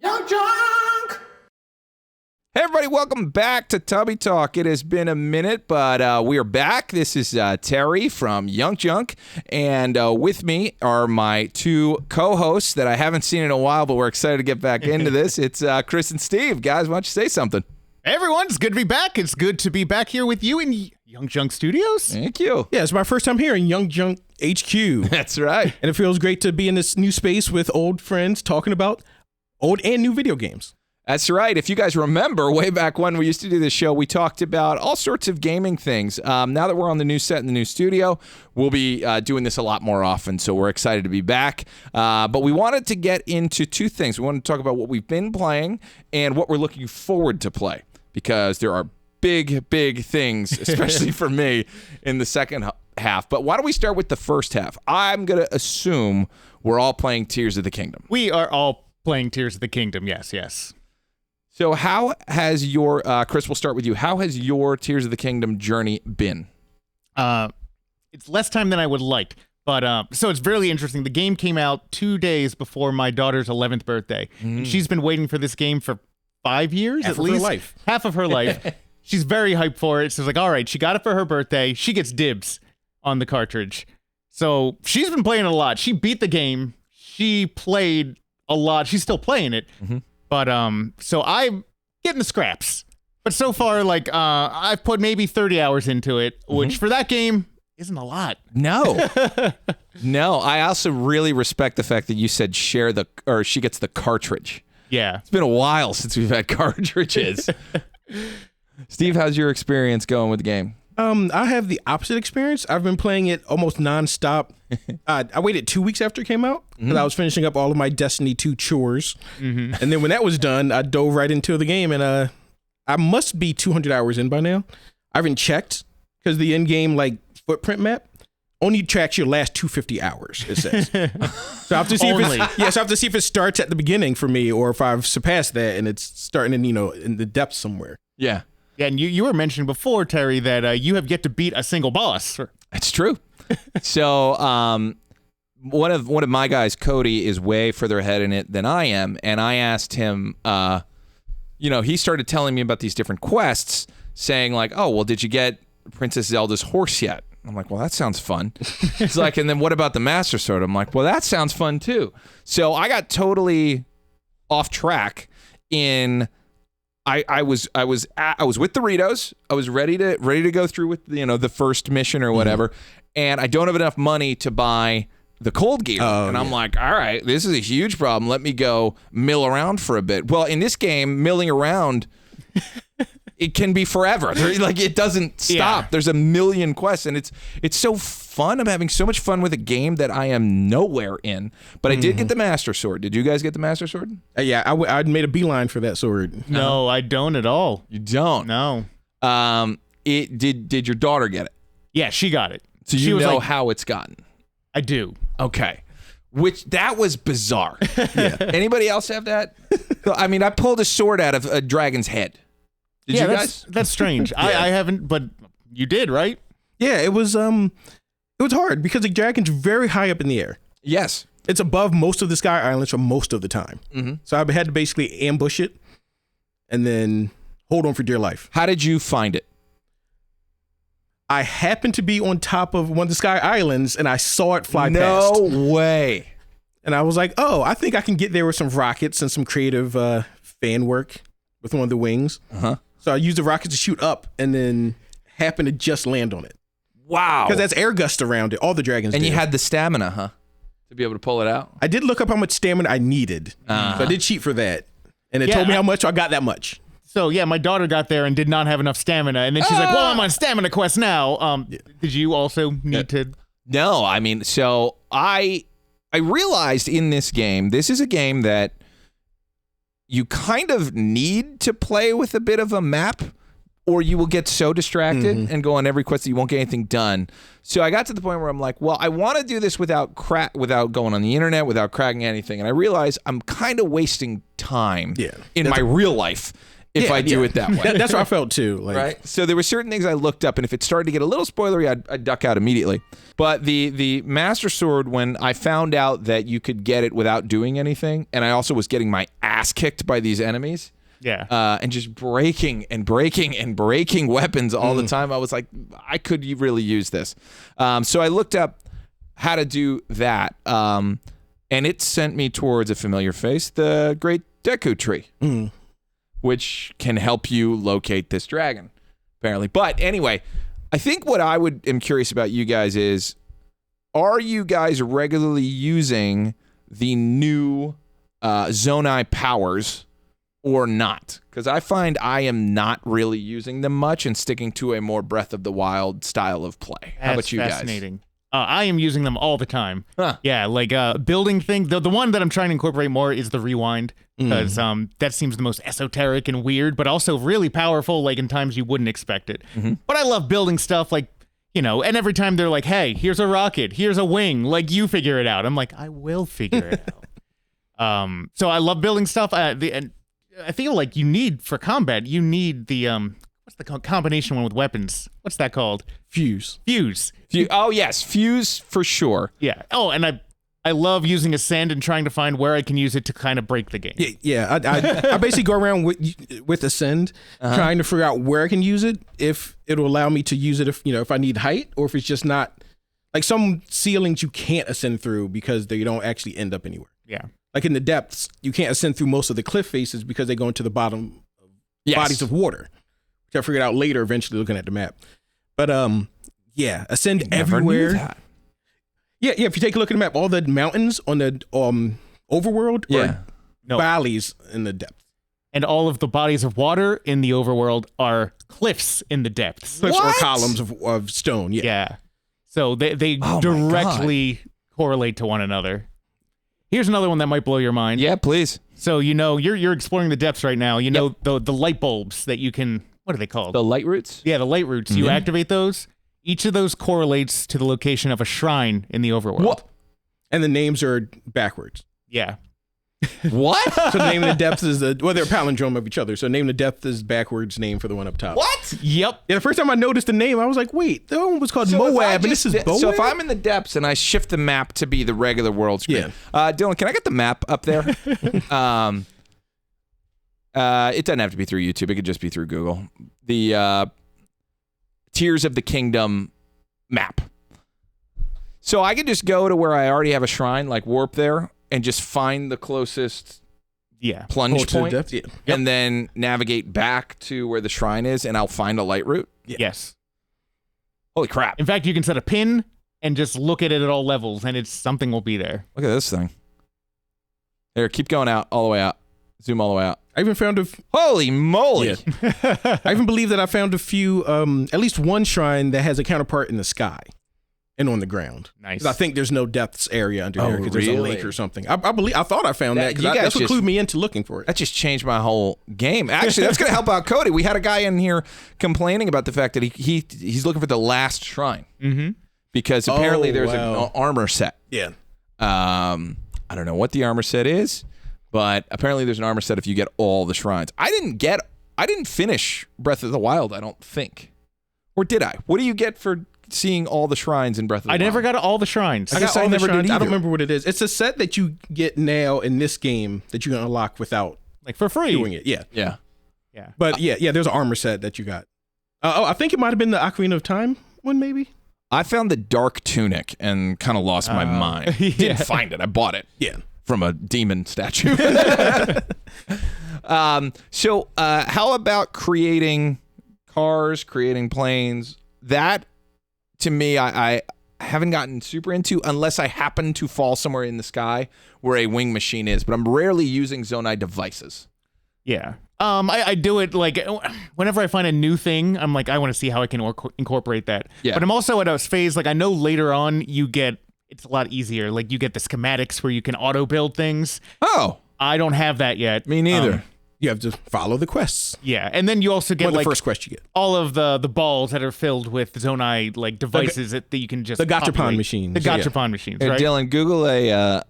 YUNKJunk! Hey everybody, welcome back to Tubby Talk. It has been a minute, but we are back. This is Terry from YUNKJunk, and with me are my two co-hosts that I haven't seen in a while, but we're excited to get back into this. It's Chris and Steve. Guys, why don't you say something? Hey everyone, it's good to be back. It's good to be back here with you in YUNKJunk Studios. Thank you. Yeah, it's my first time here in YUNKJunk HQ. That's right. And it feels great to be in this new space with old friends talking about old and new video games. That's right. If you guys remember, way back when we used to do this show, we talked about all sorts of gaming things. Now that we're on the new set in the new studio, we'll be doing this a lot more often, so we're excited to be back. But we wanted to get into two things. We wanted to talk about what we've been playing and what we're looking forward to play, because there are big things, especially for me, in the second half. But why don't we start with the first half? I'm going to assume we're all playing Tears of the Kingdom. We are all playing Tears of the Kingdom, yes. So how has your, Chris, we'll start with you. How has your Tears of the Kingdom journey been? It's less time than I would like, but so it's really interesting. The game came out 2 days before my daughter's 11th birthday. And she's been waiting for this game for 5 years, Half at of least. her life. Half of her life. She's very hyped for it. So it's like, all right, she got it for her birthday. She gets dibs on the cartridge. So she's been playing it a lot. She beat the game. She played a lot. She's still playing it. But so I'm getting the scraps. But so far, like, I've put maybe 30 hours into it, which for that game isn't a lot. No. No, I also really respect the fact that you said she gets the cartridge. Yeah. It's been a while since we've had cartridges. Steve, how's your experience going with the game? I have the opposite experience. I've been playing it almost nonstop. I waited 2 weeks after it came out because I was finishing up all of my Destiny 2 chores. And then when that was done, I dove right into the game, and I must be 200 hours in by now. I haven't checked because the in-game like footprint map only tracks your last 250 hours, it says. So I have to see if it starts at the beginning for me, or if I've surpassed that and it's starting in the depths somewhere. Yeah. Yeah, and you were mentioning before, Terry, that you have yet to beat a single boss. It's true. So one of my guys, Cody, is way further ahead in it than I am, and I asked him, he started telling me about these different quests, saying like, oh, well, did you get Princess Zelda's horse yet? I'm like, well, that sounds fun. He's like, and then what about the Master Sword? I'm like, well, that sounds fun too. So I got totally off track in... I was with Doritos. I was ready to go through with the first mission or whatever, and I don't have enough money to buy the cold gear. I'm like, all right, this is a huge problem. Let me go mill around for a bit. Well, in this game, milling around, it can be forever. Like, it doesn't stop. Yeah. There's a million quests, and it's so fun. I'm having so much fun with a game that I am nowhere in. But I did get the Master Sword. Did you guys get the Master Sword? Yeah, I made a beeline for that sword. No, I don't at all. You don't? No. Did your daughter get it? Yeah, she got it. So you know how it's gotten? I do. Okay. That was bizarre. Yeah. Anybody else have that? I mean, I pulled a sword out of a dragon's head. Did you guys? That's strange. Yeah. I haven't, but you did, right? Yeah, it was hard because the dragon's very high up in the air. Yes. It's above most of the Sky Islands for most of the time. So I had to basically ambush it and then hold on for dear life. How did you find it? I happened to be on top of one of the Sky Islands and I saw it fly past. No way. And I was like, oh, I think I can get there with some rockets and some creative fan work with one of the wings. So I used the rocket to shoot up and then happened to just land on it. Wow. Because that's air gust around it. All the dragons And do. you had the stamina, huh? To be able to pull it out? I did look up how much stamina I needed. So I did cheat for that. And it told me how much, so I got that much. So yeah, my daughter got there and did not have enough stamina. And then she's like, well, I'm on stamina quest now. Did you also need to? No, I mean, so I realized in this game, this is a game that you kind of need to play with a bit of a map, or you will get so distracted and go on every quest that you won't get anything done. So I got to the point where I'm like, well, I want to do this without going on the internet, without cracking anything. And I realized I'm kind of wasting time in my real life if I do it that way. That's what I felt too. Like, Right. So there were certain things I looked up, and if it started to get a little spoilery, I'd duck out immediately. But the Master Sword, when I found out that you could get it without doing anything, and I also was getting my ass kicked by these enemies, and just breaking weapons all the time, I was like, I could really use this. So I looked up how to do that, and it sent me towards a familiar face, the Great Deku Tree. Which can help you locate this dragon, apparently. But anyway, I think what I am curious about you guys is, are you guys regularly using the new Zonai powers or not? Because I find I am not really using them much and sticking to a more Breath of the Wild style of play. How about you fascinating. I am using them all the time. Huh. Yeah, like building thing. The one that I'm trying to incorporate more is the rewind, because that seems the most esoteric and weird, but also really powerful, like in times you wouldn't expect it. But I love building stuff, like, and every time they're like, hey, here's a rocket, here's a wing, like, you figure it out. I'm like, I will figure it out. So I love building stuff. And I feel like for combat, you need the what's the combination one with weapons? What's that called? Fuse. Oh, yes. Fuse for sure. Yeah. Oh, and I love using Ascend and trying to find where I can use it to kind of break the game. Yeah. I basically go around with Ascend, trying to figure out where I can use it, if it'll allow me to use it if I need height, or if it's just not, like some ceilings you can't ascend through because they don't actually end up anywhere. Yeah. Like in the depths, you can't ascend through most of the cliff faces because they go into the bottom bodies of water, which I figured out later eventually looking at the map. But ascend everywhere. Yeah, if you take a look at the map, all the mountains on the overworld are valleys in the depths. And all of the bodies of water in the overworld are cliffs in the depths. Cliffs or columns of stone, Yeah. So they directly correlate to one another. Here's another one that might blow your mind. Yeah, please. So you're exploring the depths right now. The light bulbs that you can, what are they called? The light roots? Yeah, the light roots. You activate those. Each of those correlates to the location of a shrine in the overworld. What? And the names are backwards. Yeah. What? So the name of the depth is they're a palindrome of each other. So name of the depth is backwards name for the one up top. What? Yep. Yeah, the first time I noticed the name, I was like, wait, that one was called Moab, and this is Boab? So if I'm in the depths and I shift the map to be the regular world screen, Dylan, can I get the map up there? It doesn't have to be through YouTube. It could just be through Google. The Tears of the Kingdom map. So I could just go to where I already have a shrine, like warp there, and just find the closest plunge point, and then navigate back to where the shrine is, and I'll find a light route. Yes. Holy crap. In fact, you can set a pin and just look at it at all levels, and something will be there. Look at this thing. There, keep going out, all the way out. Zoom all the way out. I even found holy moly. I even believe that I found a few, at least one shrine that has a counterpart in the sky and on the ground. Nice. I think there's no depths area under there because there's a lake or something. I thought I found that because that's what clued me into looking for it. That just changed my whole game. Actually, that's going to help out Cody. We had a guy in here complaining about the fact that he's looking for the last shrine because apparently there's an armor set. Yeah. I don't know what the armor set is, but apparently there's an armor set if you get all the shrines. I didn't finish Breath of the Wild, I don't think. Or did I? What do you get for seeing all the shrines in Breath of the Wild? I never got all the shrines. I guess I never did either. I don't remember what it is. It's a set that you get now in this game that you can unlock without for free doing it. Yeah. Yeah. But there's an armor set that you got. I think it might have been the Ocarina of Time one, maybe. I found the Dark Tunic and kind of lost my mind. Didn't find it. I bought it. Yeah. From a demon statue. So how about creating cars, creating planes? That, to me, I haven't gotten super into unless I happen to fall somewhere in the sky where a wing machine is. But I'm rarely using Zonai devices. Yeah. I do it like whenever I find a new thing, I'm like, I want to see how I can incorporate that. Yeah. But I'm also at a phase, like I know later on it's a lot easier. Like you get the schematics where you can auto build things. Oh. I don't have that yet. Me neither. You have to follow the quests. Yeah, and then you also get One of the like first quest you get. all of the balls that are filled with Zonai like devices that you can just The gachapon populate. machines. The gachapon machines, Here, right? Dylan, Google a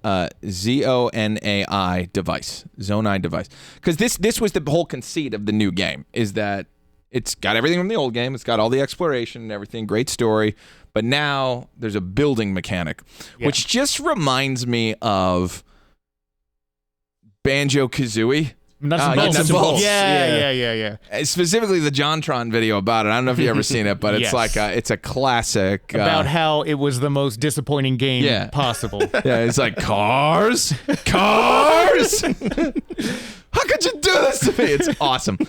ZONAI device, Zonai device, because this was the whole conceit of the new game, is that it's got everything from the old game, it's got all the exploration and everything, great story, but now there's a building mechanic, which just reminds me of Banjo-Kazooie. Nuts and bolts. Nuts and bolts. Yeah. Specifically the JonTron video about it. I don't know if you've ever seen it, but it's Yes. like it's a classic. About how it was the most disappointing game possible. Yeah, it's like cars. How could you do this to me? It's awesome.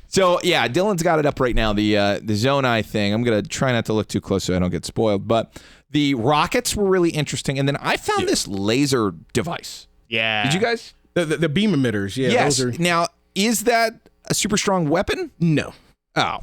So yeah, Dylan's got it up right now. The Zonai thing. I'm gonna try not to look too close so I don't get spoiled. But the rockets were really interesting, and then I found this laser device. Yeah. Did you guys? The beam emitters. Yeah. Yes. Those are, Now, is that a super strong weapon? no. Oh,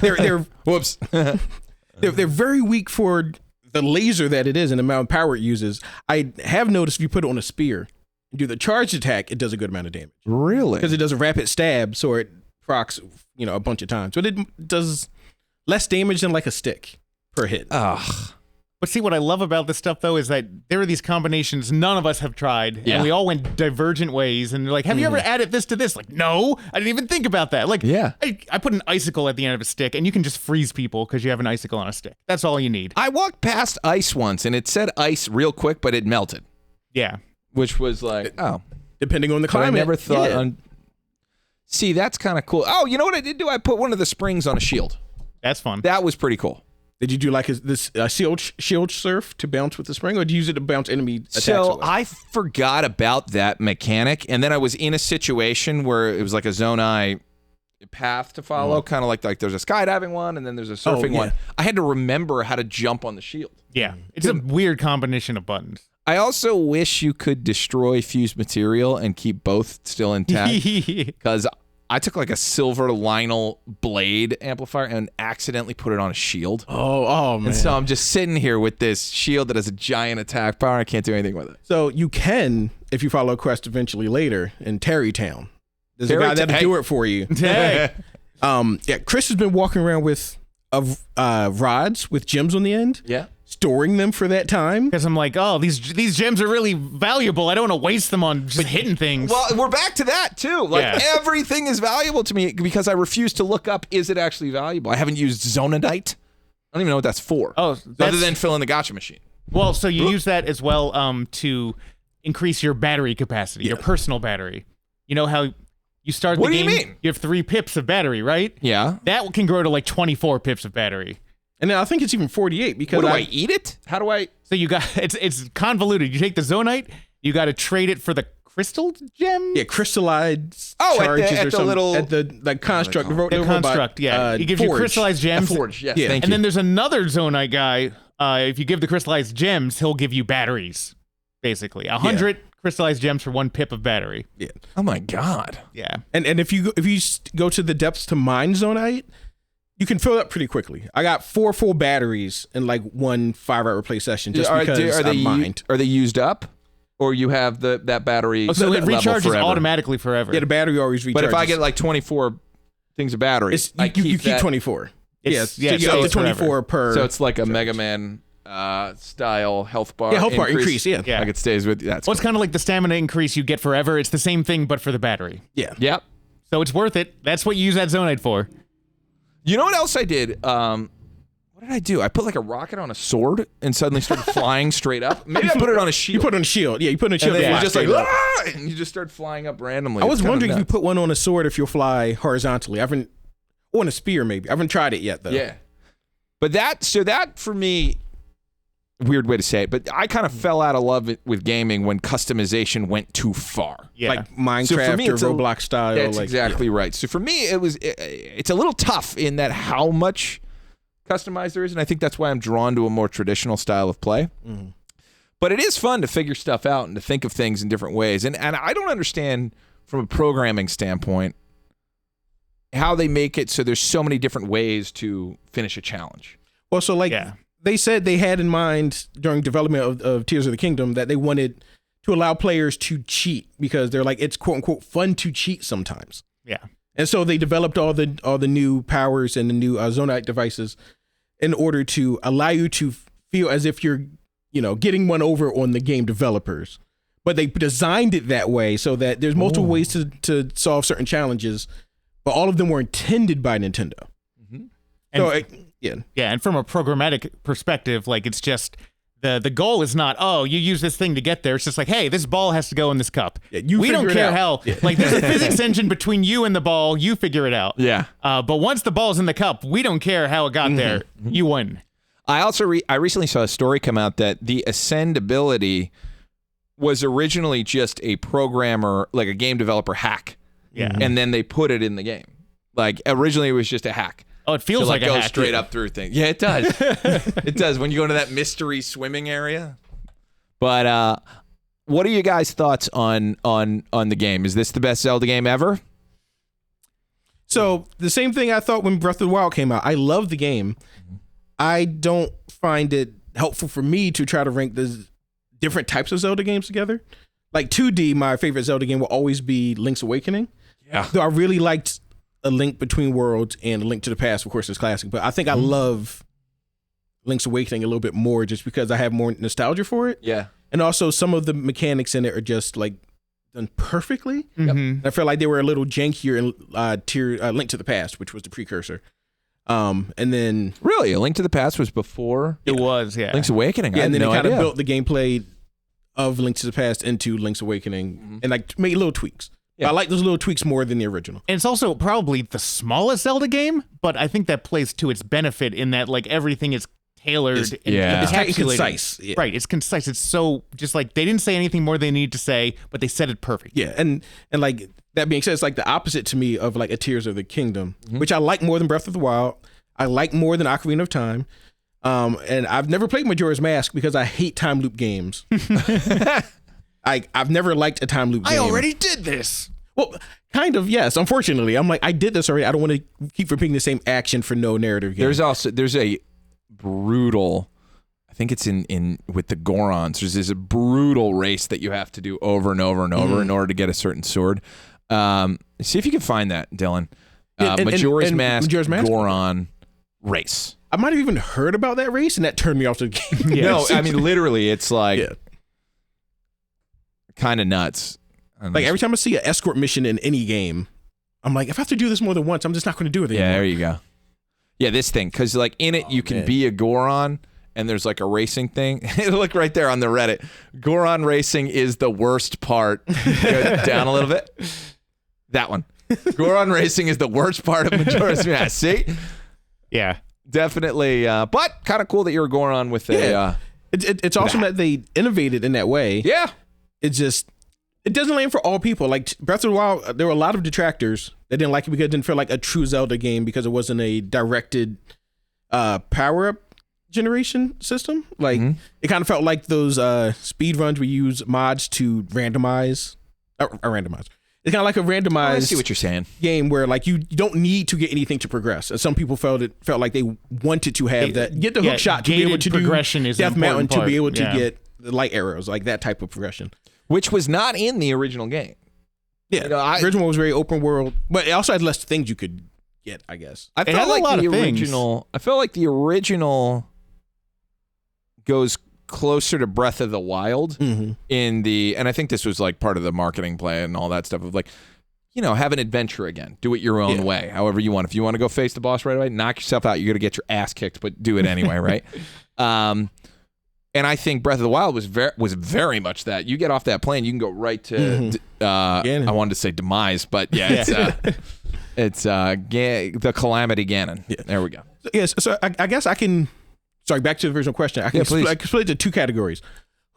They're whoops. they're very weak for the laser that it is and the amount of power it uses. I have noticed if you put it on a spear and do the charge attack, it does a good amount of damage Really? because it does a rapid stab, so it procs a bunch of times. But it does less damage than like a stick per hit. Ugh. But see, what I love about this stuff, though, is that there are these combinations none of us have tried, and we all went divergent ways. And they're like, have you ever added this to this? Like, no, I didn't even think about that. Like, Yeah. I put an icicle at the end of a stick, and you can just freeze people because you have an icicle on a stick. That's all you need. I walked past ice once, and it said ice real quick, but it melted, Yeah. which was like, oh. Depending on the But climate. I never thought yeah. on. See, that's kind of cool. Oh, you know what I did do? I put one of the springs on a shield. That's fun. That was pretty cool. Did you do like this shield surf to bounce with the spring, or did you use it to bounce enemy attacks? So away? I forgot about that mechanic, and then I was in a situation where it was like a Zonai path to follow, kind of like there's a skydiving one, and then there's a surfing one. I had to remember how to jump on the shield. Yeah. It's a weird combination of buttons. I also wish you could destroy fused material and keep both still intact, because I took like a silver Lionel blade amplifier and accidentally put it on a shield. Oh man. And so I'm just sitting here with this shield that has a giant attack power. I can't do anything with it. So you can, if you follow a quest eventually later in Terrytown. There's a guy that'll Hey. do it for you. Hey. Chris has been walking around with rods with gems on the end, Yeah. storing them for that time. Because I'm like, oh, these gems are really valuable. I don't want to waste them on just hitting things. Well, we're back to that too. Like Yeah. everything is valuable to me because I refuse to look up, is it actually valuable? I haven't used Zonadite. I don't even know what that's for. Oh, other that's- than fill in the gotcha machine. Well, so you use that as well to increase your battery capacity, your personal battery. You know how you start What the do you game, mean? you have 3 pips of battery, right? Yeah. That can grow to like 24 pips of battery. And then I think it's even 48 because What do I eat it? How do I? So you got it's convoluted. You take the Zonite, you got to trade it for the crystal gem. crystallized Oh, charges at or the something. little- At the construct. The robot, construct, yeah. It gives you forge. crystallized gems. A forge. Yes. Yeah. Thank And you. then there's another Zonite guy. If you give the crystallized gems, he'll give you batteries. Basically, 100 crystallized gems for 1 pip of battery. Yeah. Oh my god. Yeah. And if you go to the depths to mine Zonite, you can fill it up pretty quickly. I got 4 full batteries in like 1 5-hour replay session just because I mined. Are they used up, or you have that battery? Oh, so it level recharges forever? automatically forever. Yeah, the battery always recharges. But if I get like 24 things of battery, you keep that- 24. It's- Yeah, yeah, so you it get up to stays forever. 24 per. So it's like a Mega Man style health bar. Yeah, health bar increase, yeah. Yeah. Like it stays with you. That's Well, it's kind of like the stamina increase you get forever. It's the same thing, but for the battery. yeah. Yep. So it's worth it. That's what you use that Zonite for. You know what else I did? What did I do? I put like a rocket on a sword and suddenly started flying straight up. Maybe I put it on a shield. You put it on a shield. Yeah, you put it on a shield. and then and you're fly just like, straight up. "Ah!" and you just start flying up randomly. I was It's kinda wondering if you nuts. put one on a sword if you'll fly horizontally. I haven't, or on a spear maybe. I haven't tried it yet though. Yeah. But that for me, weird way to say it, but I kind of fell out of love with gaming when customization went too far. Yeah. Like Minecraft So for me, or it's Roblox style. That's like, exactly right. So for me, it's a little tough in that how much customized there is, and I think that's why I'm drawn to a more traditional style of play. Mm-hmm. But it is fun to figure stuff out and to think of things in different ways. And I don't understand from a programming standpoint how they make it so there's so many different ways to finish a challenge. Well, so like Yeah. they said they had in mind during development of Tears of the Kingdom that they wanted to allow players to cheat because they're like, it's quote unquote fun to cheat sometimes. Yeah. And so they developed all the new powers and the new Zonite devices in order to allow you to feel as if you're, getting one over on the game developers. But they designed it that way so that there's multiple ways to solve certain challenges, but all of them were intended by Nintendo. Mm-hmm. So, and from a programmatic perspective, like it's just the goal is not, you use this thing to get there. It's just like, hey, this ball has to go in this cup. Yeah, we don't care how. Yeah. Like there's a physics engine between you and the ball. You figure it out. Yeah. But once the ball's in the cup, we don't care how it got there. You win. I also I recently saw a story come out that the Ascend ability was originally just a programmer, like a game developer hack. Yeah. And then they put it in the game. Like originally it was just a hack. Oh, it feels like a go hack. straight up through things. Yeah, it does. It does when you go into that mystery swimming area. But what are you guys' thoughts on the game? Is this the best Zelda game ever? So the same thing I thought when Breath of the Wild came out. I love the game. I don't find it helpful for me to try to rank the different types of Zelda games together. Like 2D, my favorite Zelda game will always be Link's Awakening. Yeah. Though I really liked A Link Between Worlds and A Link to the Past, of course, is classic. But I think I love Link's Awakening a little bit more just because I have more nostalgia for it. Yeah. And also some of the mechanics in it are just like done perfectly. Mm-hmm. I feel like they were a little jankier in Link to the Past, which was the precursor. And then Really? A Link to the Past was before It was, yeah. Link's Awakening? yeah, I and had then no it kind of idea. built the gameplay of Link to the Past into Link's Awakening and like made little tweaks. Yeah. But I like those little tweaks more than the original. And it's also probably the smallest Zelda game, but I think that plays to its benefit in that like everything is tailored and yeah. It's tight and encapsulated. concise. Yeah. Right, it's concise. It's so just like they didn't say anything more than they need to say, but they said it perfect. Yeah, and like that being said, it's like the opposite to me of like a Tears of the Kingdom, which I like more than Breath of the Wild. I like more than Ocarina of Time. And I've never played Majora's Mask because I hate time loop games. I've never liked a time loop game. I already did this. Well, kind of, yes. Unfortunately, I'm like, I did this already. I don't want to keep repeating the same action for no narrative game. There's a brutal, I think it's in with the Gorons. There's a brutal race that you have to do over and over and over in order to get a certain sword. See if you can find that, Dylan. Majora's Mask Goron race. I might have even heard about that race, and that turned me off the game. Yeah. No, I mean literally, it's like Yeah. kind of nuts. Like every time I see an escort mission in any game, I'm like, if I have to do this more than once, I'm just not going to do it anymore. Yeah, there you go. Yeah, this thing, because like in it, you can be a Goron, and there's like a racing thing. Look right there on the Reddit. Goron racing is the worst part. Go down a little bit. That one. Goron racing is the worst part of Majora's Mask. See? Yeah. Definitely. But kind of cool that you're a Goron with a... It's awesome that they innovated in that way. Yeah. It just... It doesn't land for all people. Like Breath of the Wild, there were a lot of detractors that didn't like it because it didn't feel like a true Zelda game because it wasn't a directed power-up generation system. Like it kind of felt like those speed runs we use mods to randomize. Randomize. It's kind of like a randomized I see what you're saying. game where like you don't need to get anything to progress. And some people felt like they wanted to have that get the hook shot to be able to do progression is Death Mountain to be able to Yeah. get the light arrows, like that type of progression. Which was not in the original game. Yeah, the original one was very open world, but it also had less things you could get, I guess. I has felt a like lot the of things. original. I felt like the original goes closer to Breath of the Wild in the, and I think this was like part of the marketing plan and all that stuff of like, have an adventure again. Do it your own way, however you want. If you want to go face the boss right away, knock yourself out. You're gonna get your ass kicked, but do it anyway, right? And I think Breath of the Wild was very much that. You get off that plane, you can go right to. I wanted to say Demise, but yeah, it's the Calamity Ganon. Yeah. There we go. Yes, so I guess I can. Sorry, back to the original question. I can split it to two categories: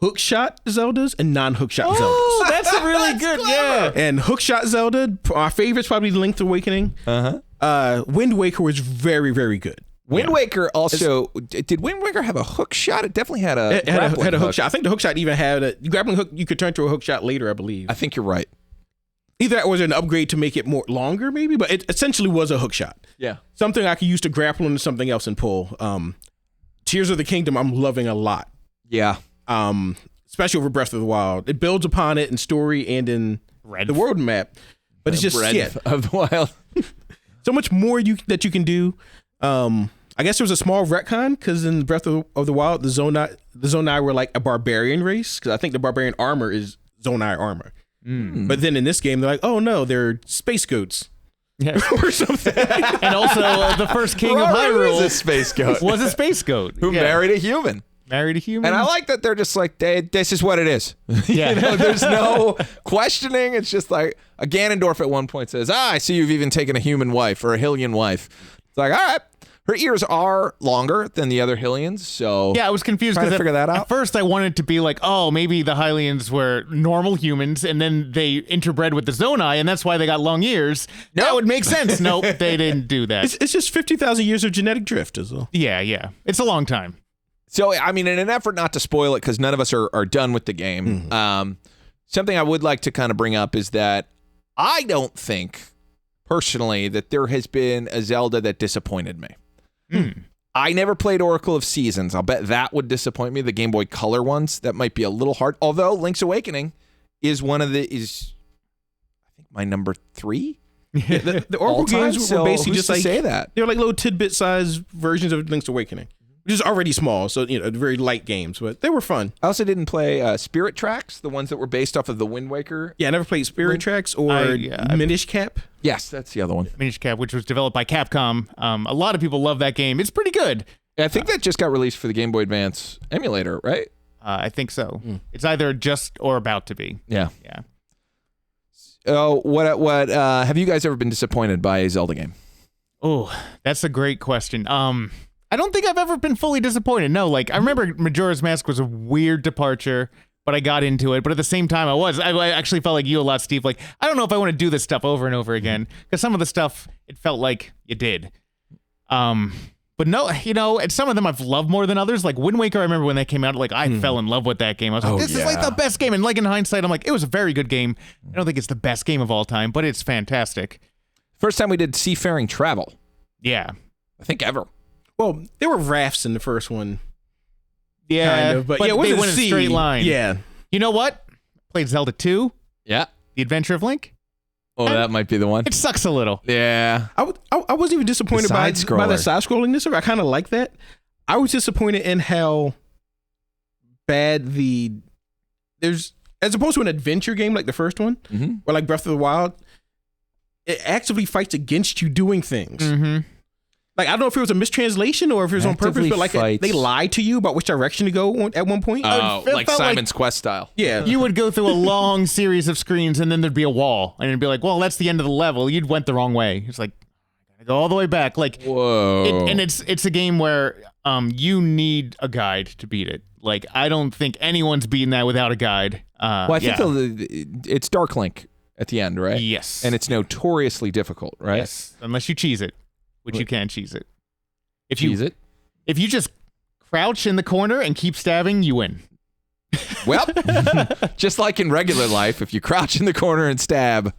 hookshot Zeldas and non-hookshot Zeldas. Oh, that's a really good. Yeah. And hookshot Zelda, our favorite's probably Link's Awakening. Wind Waker was very, very good. Wind Waker also did Wind Waker have a hook shot? It definitely had a had a hook shot. I think the hook shot even had a grappling hook. You could turn to a hook shot later, I believe. I think you're right. Either that was an upgrade to make it more longer, maybe, but it essentially was a hook shot. Yeah, something I could use to grapple into something else and pull. Tears of the Kingdom, I'm loving a lot. Yeah. especially over Breath of the Wild. It builds upon it in story and in the world map. But it's just of the Wild. So much more that you can do. I guess there was a small retcon because in Breath of the Wild, the Zonai were like a barbarian race because I think the barbarian armor is Zonai armor. But then in this game, they're like, oh no, they're space goats. Yeah. Or something. And also, the first king of Hyrule was a space goat. was a space goat who married a human. Married a human. And I like that they're just like, this is what it is. Yeah. There's no questioning. It's just like, Ganondorf at one point says, I see you've even taken a human wife or a Hylian wife. It's like, all right. Her ears are longer than the other Hylians, so yeah, I was confused trying to figure that out. At first, I wanted to be like, oh, maybe the Hylians were normal humans, and then they interbred with the Zonai, and that's why they got long ears. That would make sense. Nope, they didn't do that. It's just 50,000 years of genetic drift as well. Yeah. It's a long time. So, I mean, in an effort not to spoil it, because none of us are done with the game, something I would like to kind of bring up is that I don't think, personally, that there has been a Zelda that disappointed me. I never played Oracle of Seasons. I'll bet that would disappoint me. The Game Boy Color ones, that might be a little hard. Although Link's Awakening is I think my number 3. Yeah, the Oracle games were basically just like say that they were like little tidbit-sized versions of Link's Awakening, which is already small. So very light games, but they were fun. I also didn't play Spirit Tracks, the ones that were based off of the Wind Waker. Yeah, I never played Spirit Tracks or Minish Cap. Yes, that's the other one. Minish Cap, which was developed by Capcom. A lot of people love that game. It's pretty good. I think that just got released for the Game Boy Advance emulator, right? I think so. It's either just or about to be. Yeah. Oh, what have you guys ever been disappointed by a Zelda game? Oh, that's a great question. I don't think I've ever been fully disappointed. No, like I remember Majora's Mask was a weird departure, but I got into it. But at the same time, I actually felt like you a lot, Steve. Like, I don't know if I want to do this stuff over and over again because some of the stuff, it felt like you did. But no, and some of them I've loved more than others. Like Wind Waker, I remember when that came out, like I fell in love with that game. I was like, this is like the best game. And like in hindsight, I'm like, it was a very good game. I don't think it's the best game of all time, but it's fantastic. First time we did seafaring travel. Yeah. I think ever. Well, there were rafts in the first one. Yeah, kind of, but yeah, it they wasn't went in a straight line. Yeah. You know what? Played Zelda 2, Yeah. The Adventure of Link. Oh, that might be the one. It sucks a little. Yeah. I wasn't even disappointed by the side-scrollingness of it. I kind of like that. I was disappointed in how bad there's as opposed to an adventure game like the first one, or like Breath of the Wild, it actively fights against you doing things. Like, I don't know if it was a mistranslation or if it was on purpose, but like they lied to you about which direction to go at one point. Oh, like Simon's Quest style. Yeah. You would go through a long series of screens and then there'd be a wall and it'd be like, well, that's the end of the level. You'd went the wrong way. It's like, I gotta go all the way back. Like, whoa. And it's a game where you need a guide to beat it. Like, I don't think anyone's beaten that without a guide. Well, I think it's Dark Link at the end, right? Yes. And it's notoriously difficult, right? Yes. Unless you cheese it. Which you can cheese it. If you just crouch in the corner and keep stabbing, you win. Well, just like in regular life, if you crouch in the corner and stab,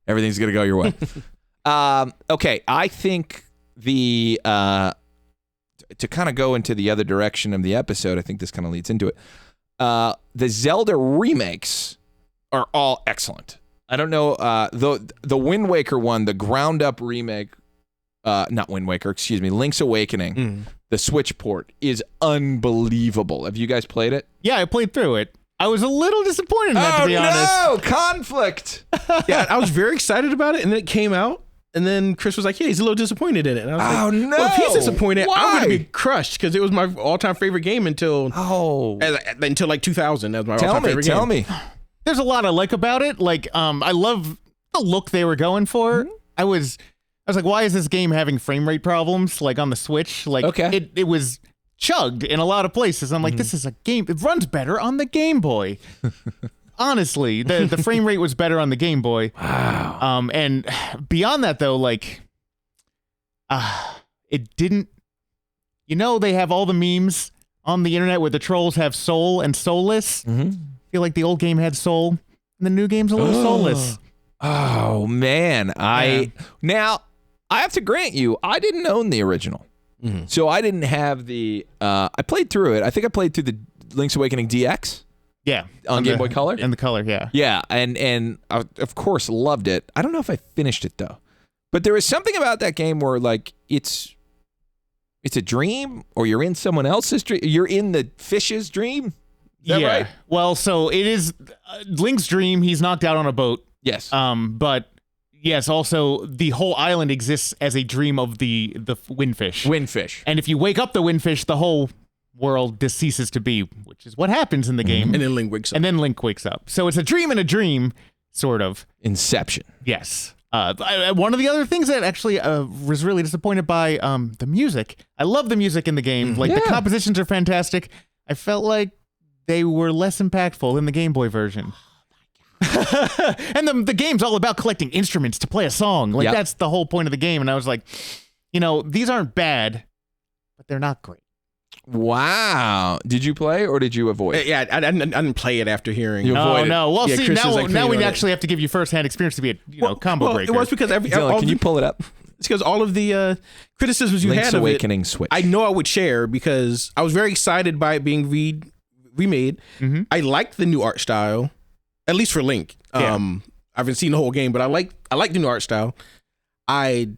everything's gonna go your way. Okay, I think to kind of go into the other direction of the episode, I think this kind of leads into it. The Zelda remakes are all excellent. I don't know the Wind Waker one, the ground up remake. Not Wind Waker, excuse me, Link's Awakening, the Switch port is unbelievable. Have you guys played it? Yeah, I played through it. I was a little disappointed in that, to be honest. Oh, no! Conflict! Yeah, I was very excited about it, and then it came out, and then Chris was like, yeah, he's a little disappointed in it. And I was like, no! Well, if he's disappointed, Why? I'm going to be crushed, because it was my all-time favorite game until like 2000. That was my all-time favorite game. Tell me. There's a lot I like about it. Like, I love the look they were going for. I was like, why is this game having frame rate problems, like on the Switch? Like, it was chugged in a lot of places. I'm like, this is a game. It runs better on the Game Boy. Honestly, the frame rate was better on the Game Boy. Wow. And beyond that, though, like, it didn't. They have all the memes on the internet where the trolls have soul and soulless. I feel like the old game had soul, and the new game's a little soulless. Oh man, Now I have to grant you, I didn't own the original, so I didn't have the. I played through it. I think I played through the Link's Awakening DX. Yeah. on Game Boy Color. And the color, yeah. Yeah, and I, of course loved it. I don't know if I finished it though, but there was something about that game where like it's a dream, or you're in someone else's dream. You're in the fish's dream. Is that right? Well, so it is Link's dream. He's knocked out on a boat. Yes. But yes, also the whole island exists as a dream of the windfish. Windfish. And if you wake up the windfish, the whole world ceases to be, which is what happens in the game. And then Link wakes up. And then Link wakes up. So it's a dream in a dream, sort of. Inception. Yes. One of the other things that actually was really disappointed by the music. I love the music in the game. Like the compositions are fantastic. I felt like they were less impactful in the Game Boy version. And the game's all about collecting instruments to play a song. Like that's the whole point of the game. And I was like, these aren't bad, but they're not great. Wow. Did you play or did you avoid? Yeah, I didn't play it after hearing. You avoided. No. Well, Yeah, see, Chris is, like, now we putting on actually have to give you firsthand experience to be a combo breaker. It was because Dylan, can you pull it up? It's because all of the criticisms you Link's had of Awakening it, Switch. I know I would share because I was very excited by it being remade. Mm-hmm. I liked the new art style, at least for Link. Yeah. I haven't seen the whole game, but I like the new art style. I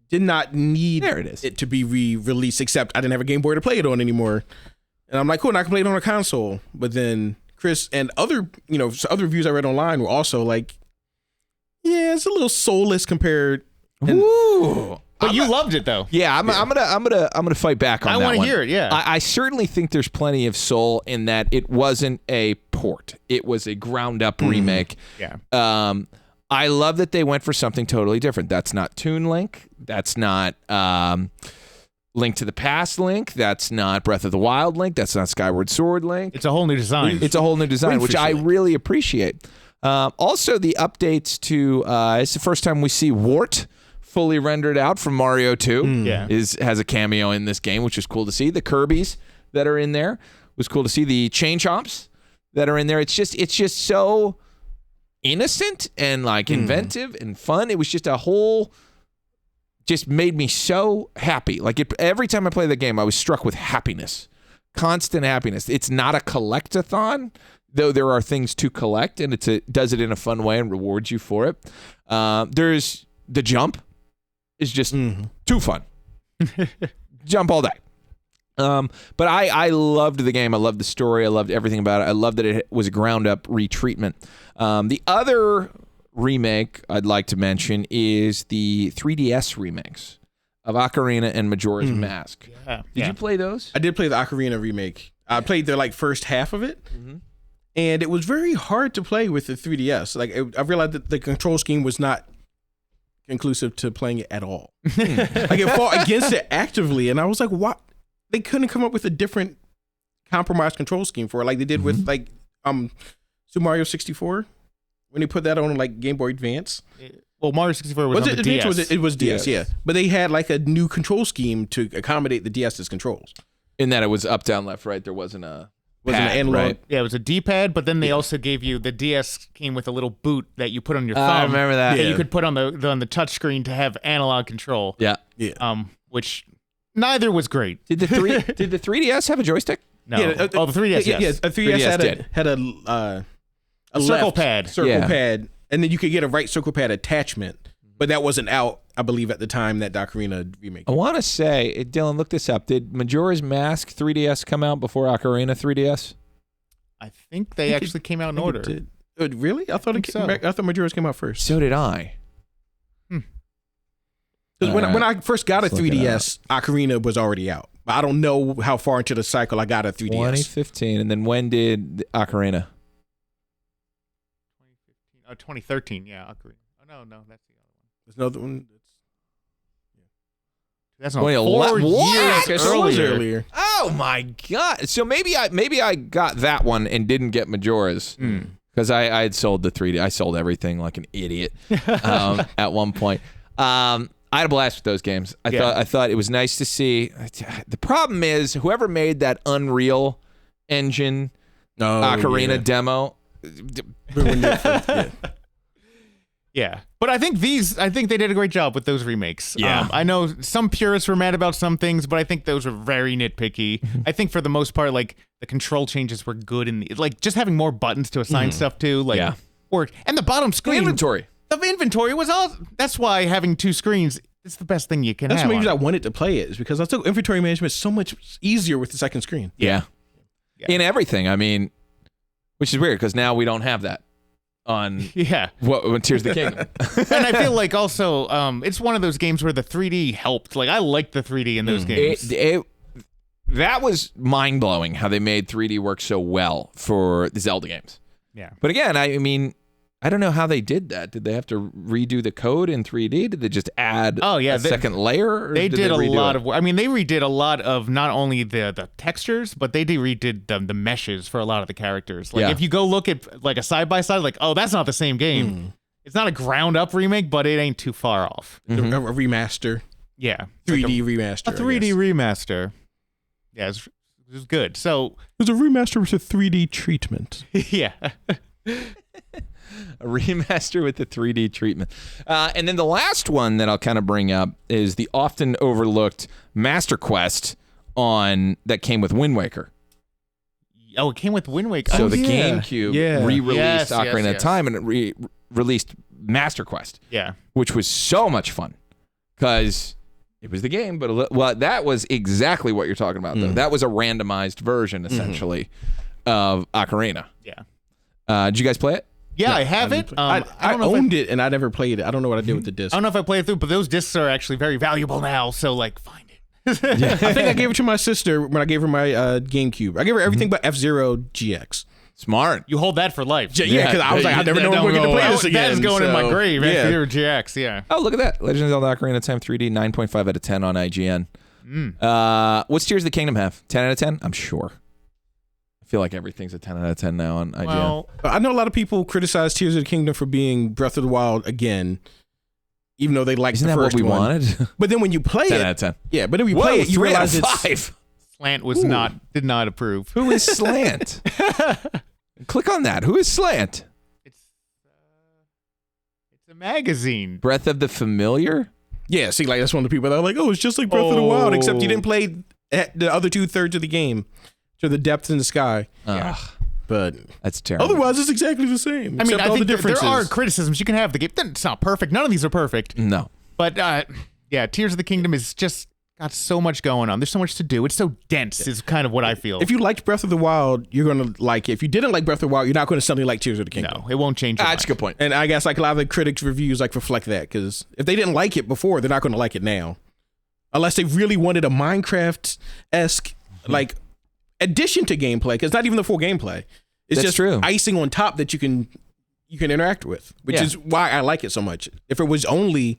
did not need it to be re-released, except I didn't have a Game Boy to play it on anymore. And I'm like, cool, and I can play it on a console. But then Chris and other reviews I read online were also like, yeah, it's a little soulless compared. Ooh. But you loved it though. Yeah, I'm gonna fight back on that one. I want to hear it. Yeah, I certainly think there's plenty of soul in that. It wasn't a port; it was a ground up remake. Yeah. I love that they went for something totally different. That's not Toon Link. That's not Link to the Past Link. That's not Breath of the Wild Link. That's not Skyward Sword Link. It's a whole new design. It's a whole new design, which I Link. really appreciate. Also, the updates to it's the first time we see Wart fully rendered out from Mario 2. Yeah. Has a cameo in this game, which is cool to see. The Kirbys that are in there was cool to see. The Chain Chomps that are in there. It's just so innocent and like inventive and fun. It was just a whole. Just made me so happy. Like every time I play the game, I was struck with happiness, constant happiness. It's not a collect-a-thon, though there are things to collect, and does it in a fun way and rewards you for it. There's the jump is just too fun. Jump all day. But I loved the game. I loved the story. I loved everything about it. I loved that it was a ground-up retreatment. The other remake I'd like to mention is the 3DS remakes of Ocarina and Majora's Mask. Yeah. Did you play those? I did play the Ocarina remake. I played the first half of it, and it was very hard to play with the 3DS. I realized that the control scheme was not conclusive to playing it at all. Like it fought against it actively, and I was like, what? They couldn't come up with a different compromised control scheme for it, like they did with Super Mario 64. When they put that on Game Boy Advance. Well, Mario 64 was on the DS. It was DS, yeah. But they had a new control scheme to accommodate the DS's controls. In that it was up, down, left, right. There wasn't an analog. Right? Yeah, it was a D-pad, but then they also gave you, the DS came with a little boot that you put on your thumb. I remember that. That you could put on the touch screen to have analog control. Yeah. Which neither was great. Did the 3DS have a joystick? No. Yeah, the 3DS, yes. Yeah, a 3DS had a circle left pad. Circle pad. And then you could get a right circle pad attachment. But that wasn't out, I believe, at the time that Ocarina remake. I want to say, Dylan, look this up. Did Majora's Mask 3DS come out before Ocarina 3DS? I think they actually came out in order. Really? I thought I thought Majora's came out first. So did I. Because when I first got a 3DS, Ocarina was already out. I don't know how far into the cycle I got a 3DS. 2015. And then when did Ocarina? 2013, yeah, Ocarina. Oh, no, that's the other one. There's another one. That's not 4 years earlier. Oh my god! So maybe I got that one and didn't get Majora's because I had sold the 3D. I sold everything like an idiot at one point. I had a blast with those games. I thought it was nice to see. The problem is whoever made that Unreal Engine Ocarina demo. Yeah, but I think they did a great job with those remakes. Yeah. I know some purists were mad about some things, but I think those were very nitpicky. I think for the most part, like the control changes were good, like just having more buttons to assign stuff to, like worked. And the bottom screen inventory. The inventory was all. That's why having 2 screens is the best thing you can have. That's the reason I wanted to play it, is because I took inventory management so much easier with the second screen. Yeah. In everything. I mean, which is weird because now we don't have that on Tears of the Kingdom. And I feel like also it's one of those games where the 3D helped. Like I liked the 3D in those games. That was mind-blowing how they made 3D work so well for the Zelda games. Yeah. But again, I mean, I don't know how they did that. Did they have to redo the code in 3D? Did they just add a second layer? Or they did a lot of work. I mean, they redid a lot of not only the textures, but they redid the meshes for a lot of the characters. Like if you go look at like a side-by-side, like, oh, that's not the same game. It's not a ground-up remake, but it ain't too far off. A remaster. Yeah. 3D remaster. A 3D remaster. Yeah, it was good. So it was a remaster with a 3D treatment. Yeah. A remaster with the 3D treatment. And then the last one that I'll kind of bring up is the often overlooked Master Quest that came with Wind Waker. Oh, it came with Wind Waker. So the GameCube re-released Ocarina of Time, and it released Master Quest. Yeah. Which was so much fun because it was the game, but that was exactly what you're talking about, though. That was a randomized version, essentially, of Ocarina. Yeah. Did you guys play it? Yeah, I have it. I owned it and I never played it. I don't know what I did with the disc. I don't know if I played it through, but those discs are actually very valuable now. So, like, find it. I think I gave it to my sister when I gave her my GameCube. I gave her everything but F-Zero GX. Smart. You hold that for life. Yeah, because I was like, I never know when we're going to play this again. That's going in my grave. Yeah. F-Zero GX, yeah. Oh, look at that. Legend of Zelda Ocarina of Time 3D, 9.5 out of 10 on IGN. What's Tears of the Kingdom have? 10 out of 10? I'm sure. I feel like everything's a 10 out of 10 now on IGN. Well, I know a lot of people criticize Tears of the Kingdom for being Breath of the Wild again, even though they liked the first one. Isn't that what we wanted? But then when you play 10 it, out of 10. Yeah, but then when you play it, you realize it's 5. Slant did not approve. Who is Slant? Click on that. Who is Slant? It's a magazine. Breath of the Familiar? Yeah, see, like that's one of the people that are like, oh, it's just like Breath of the Wild, except you didn't play the other 2/3 of the game, to the depths in the sky. Yeah. But that's terrible. Otherwise, it's exactly the same. I mean, I think there are criticisms. criticisms you can have. The game, it's not perfect. None of these are perfect. No. But yeah, Tears of the Kingdom is just got so much going on. There's so much to do. It's so dense. Is kind of what I feel. If you liked Breath of the Wild, you're gonna like it. If you didn't like Breath of the Wild, you're not going to suddenly like Tears of the Kingdom. No, it won't change. That's a good point. And I guess like a lot of the critics' reviews like reflect that, because if they didn't like it before, they're not going to like it now, unless they really wanted a Minecraft-esque like addition to gameplay. Because not even the full gameplay. It's just true. icing on top that you can interact with, which is why I like it so much. If it was only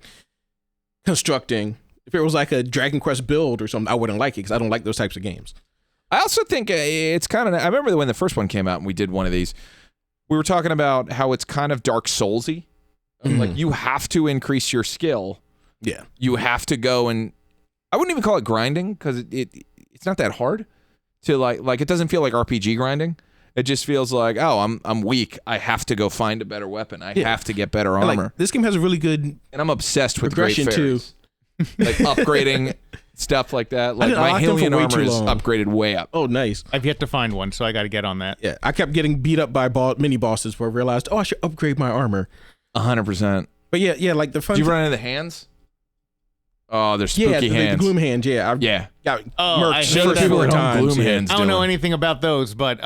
constructing, if it was like a Dragon Quest build or something, I wouldn't like it because I don't like those types of games. I also think it's kind of, I remember when the first one came out and we did one of these, we were talking about how it's kind of Dark Souls-y. Like you have to increase your skill. Yeah. You have to go and, I wouldn't even call it grinding because it's not that hard to like it doesn't feel like RPG grinding. It just feels like, oh, I'm weak. I have to go find a better weapon. I have to get better armor. Like, this game has a really good and I'm obsessed with Great progression too. Fairies. Like upgrading stuff like that. Like my Hylian armor is upgraded way up. Oh, nice. I've yet to find one, so I got to get on that. Yeah, I kept getting beat up by mini bosses where I realized, oh, I should upgrade my armor. 100%. But yeah, like the fun. Do you run into the hands? Oh, they're spooky hands. The gloom hands. Yeah, got murked several times. Gloom hands. I don't know anything about those, but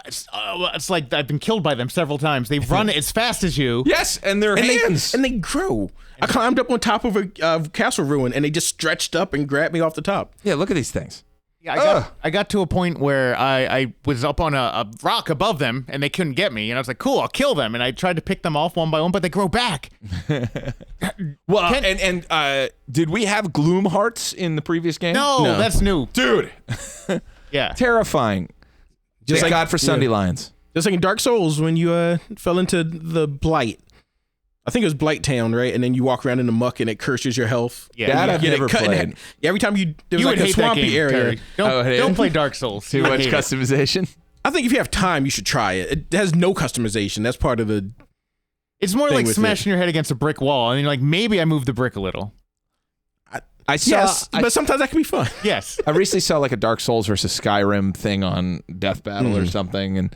it's like I've been killed by them several times. They run as fast as you. Yes, and their hands. And they grow. I climbed up on top of a castle ruin, and they just stretched up and grabbed me off the top. Yeah, look at these things. Yeah, I got to a point where I was up on a rock above them, and they couldn't get me. And I was like, cool, I'll kill them. And I tried to pick them off one by one, but they grow back. Well, and did we have gloom hearts in the previous game? No, that's new. Dude. Yeah. Terrifying. Just like God for Sunday Lions. Just like in Dark Souls when you fell into the Blight. I think it was Blight Town, right? And then you walk around in the muck and it curses your health. Yeah, that I've never played. Every time there's like a swampy area. Don't play Dark Souls. Too much customization. I think if you have time, you should try it. It has no customization. That's part of the. It's more thing like with smashing your head against a brick wall, and you're like, maybe I moved the brick a little. I saw. Yes, but sometimes that can be fun. Yes. I recently saw like a Dark Souls versus Skyrim thing on Death Battle or something, and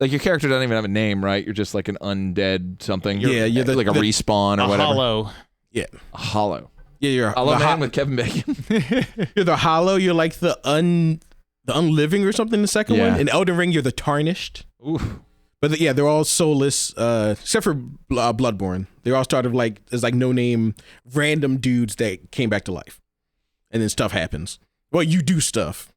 like your character doesn't even have a name, right? You're just like an undead something. You're like a respawn or whatever. Hollow. Yeah. A hollow. Yeah, you're Hollow the Man with Kevin Bacon. You're the hollow. You're like the unliving or something. The second one. In Elden Ring, you're the tarnished. Ooh. But they're all soulless, except for Bloodborne. They're all started like as like no name random dudes that came back to life, and then stuff happens. Well, you do stuff,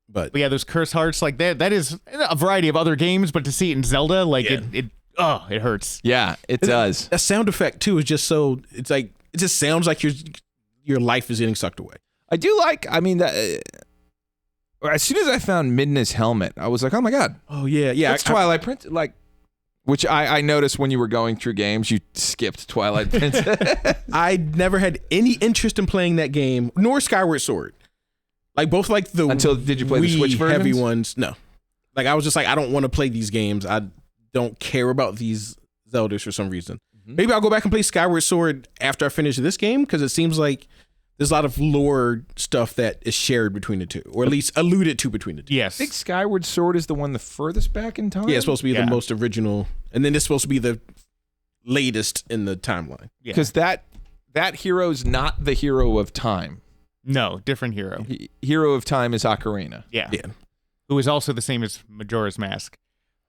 but yeah, those curse hearts like that is a variety of other games, but to see it in Zelda, like it hurts. Yeah, it does. That sound effect too is just so it's like it just sounds like your life is getting sucked away. I do like. I mean that. As soon as I found Midna's helmet, I was like, "Oh my god!" Oh yeah. That's Twilight Princess. Like, which I noticed when you were going through games, you skipped Twilight Princess. I never had any interest in playing that game, nor Skyward Sword. Like both, like the did you play the Switch versions? Heavy ones? No. Like I was just like, I don't want to play these games. I don't care about these Zeldas for some reason. Maybe I'll go back and play Skyward Sword after I finish this game because it seems like there's a lot of lore stuff that is shared between the two, or at least alluded to between the two. Yes. I think Skyward Sword is the one the furthest back in time. Yeah, it's supposed to be the most original, and then it's supposed to be the latest in the timeline. Because that hero's not the hero of time. No, different hero. Hero of time is Ocarina. Yeah. Who is also the same as Majora's Mask.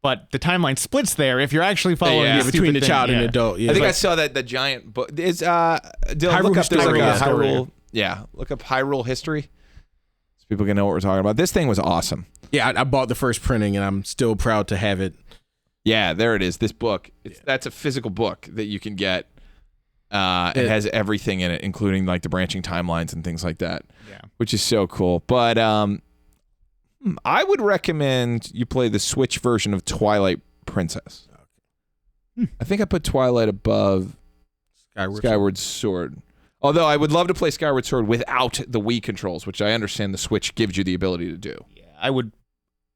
But the timeline splits there if you're actually following the between the thing. child and adult. Yeah. I think I saw that the giant book is Dylan, look up History. there's like a Hyrule. Hyrule. Yeah, look up Hyrule history. So people can know what we're talking about. This thing was awesome. Yeah, I bought the first printing and I'm still proud to have it. Yeah, there it is. This book. That's a physical book that you can get. It has everything in it, including like the branching timelines and things like that. Yeah. Which is so cool. But I would recommend you play the Switch version of Twilight Princess. I think I put Twilight above Skyward Sword. Although I would love to play Skyward Sword without the Wii controls, which I understand the Switch gives you the ability to do. Yeah, I would.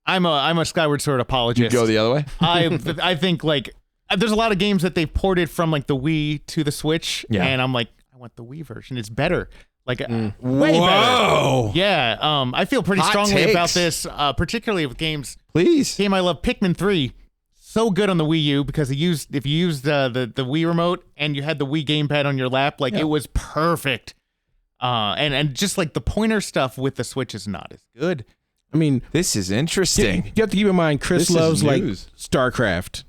I'm a Skyward Sword apologist. You go the other way? I think like there's a lot of games that they've ported from like the Wii to the Switch, and I'm like, I want the Wii version. It's better. Like way better. Yeah. I feel pretty strongly about this, particularly with games. Please. Game I love, Pikmin 3. So good on the Wii U because if you used the Wii remote and you had the Wii gamepad on your lap, like it was perfect. And just like the pointer stuff with the Switch is not as good. I mean, this is interesting. You have to keep in mind, Chris loves like StarCraft.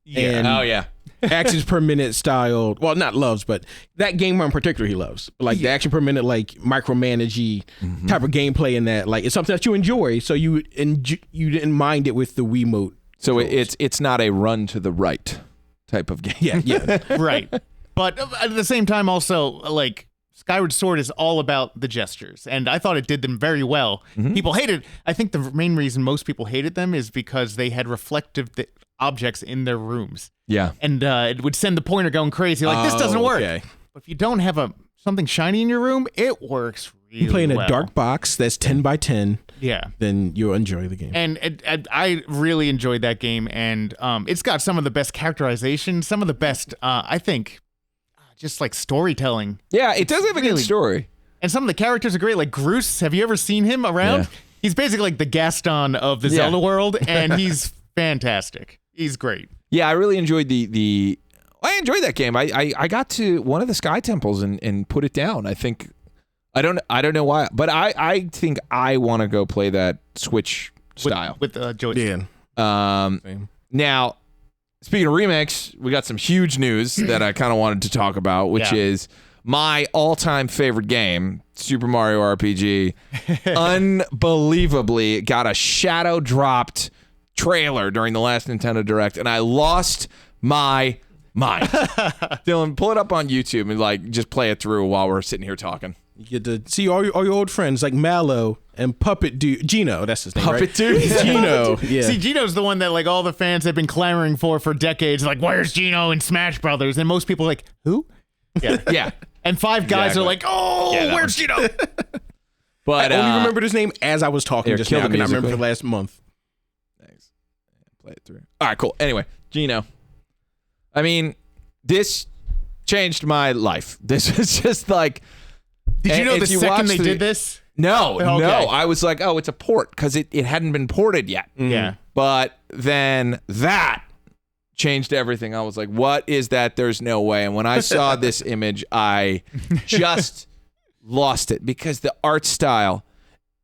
Yeah. And oh yeah. actions per minute style. Well, not loves, but that game in particular he loves. But like the action per minute, like micromanagey type of gameplay in that, like it's something that you enjoy. So you didn't mind it with the Wiimote. So it's not a run to the right type of game. Yeah. Right. But at the same time, also like Skyward Sword is all about the gestures, and I thought it did them very well. People hated. I think the main reason most people hated them is because they had reflective objects in their rooms. Yeah. And it would send the pointer going crazy. Like, this doesn't work. Okay. But if you don't have something shiny in your room, it works really You play in well. a dark box that's 10 by 10. Yeah. Then you'll enjoy the game. And I really enjoyed that game. And it's got some of the best characterization, some of the best, I think, just like storytelling. Yeah, it does have a good story. And some of the characters are great. Like Groose, have you ever seen him around? Yeah. He's basically like the Gaston of the Zelda world, and he's fantastic. He's great. Yeah, I really enjoyed I enjoyed that game. I got to one of the Sky Temples and put it down. I think I don't know why, but I think I want to go play that Switch style with joystick. Yeah. Now, speaking of remakes, we got some huge news that I kind of wanted to talk about, which is my all-time favorite game, Super Mario RPG. Unbelievably got a shadow dropped trailer during the last Nintendo Direct, and I lost my mind. Dylan, pull it up on YouTube and like just play it through while we're sitting here talking. You get to see all your old friends like Mallow and Puppet Dude. Gino, that's his name, Puppet right? Dude? Gino, yeah. See, Gino's the one that like all the fans have been clamoring for decades. Like, where's Gino in Smash Brothers? And most people are like, who? Yeah. Yeah. And Five Guys Exactly. are like, oh, where's Gino? But I only remembered his name as I was talking just now. I cannot remember for the last month. Thanks. Play it through. All right, cool. Anyway, Gino. I mean, this changed my life. This was just like. Did you know if the second they watch did this? No, Okay. no. I was like, oh, it's a port because it hadn't been ported yet. Yeah. But then that changed everything. I was like, what is that? There's no way. And when I saw this image, I just lost it because the art style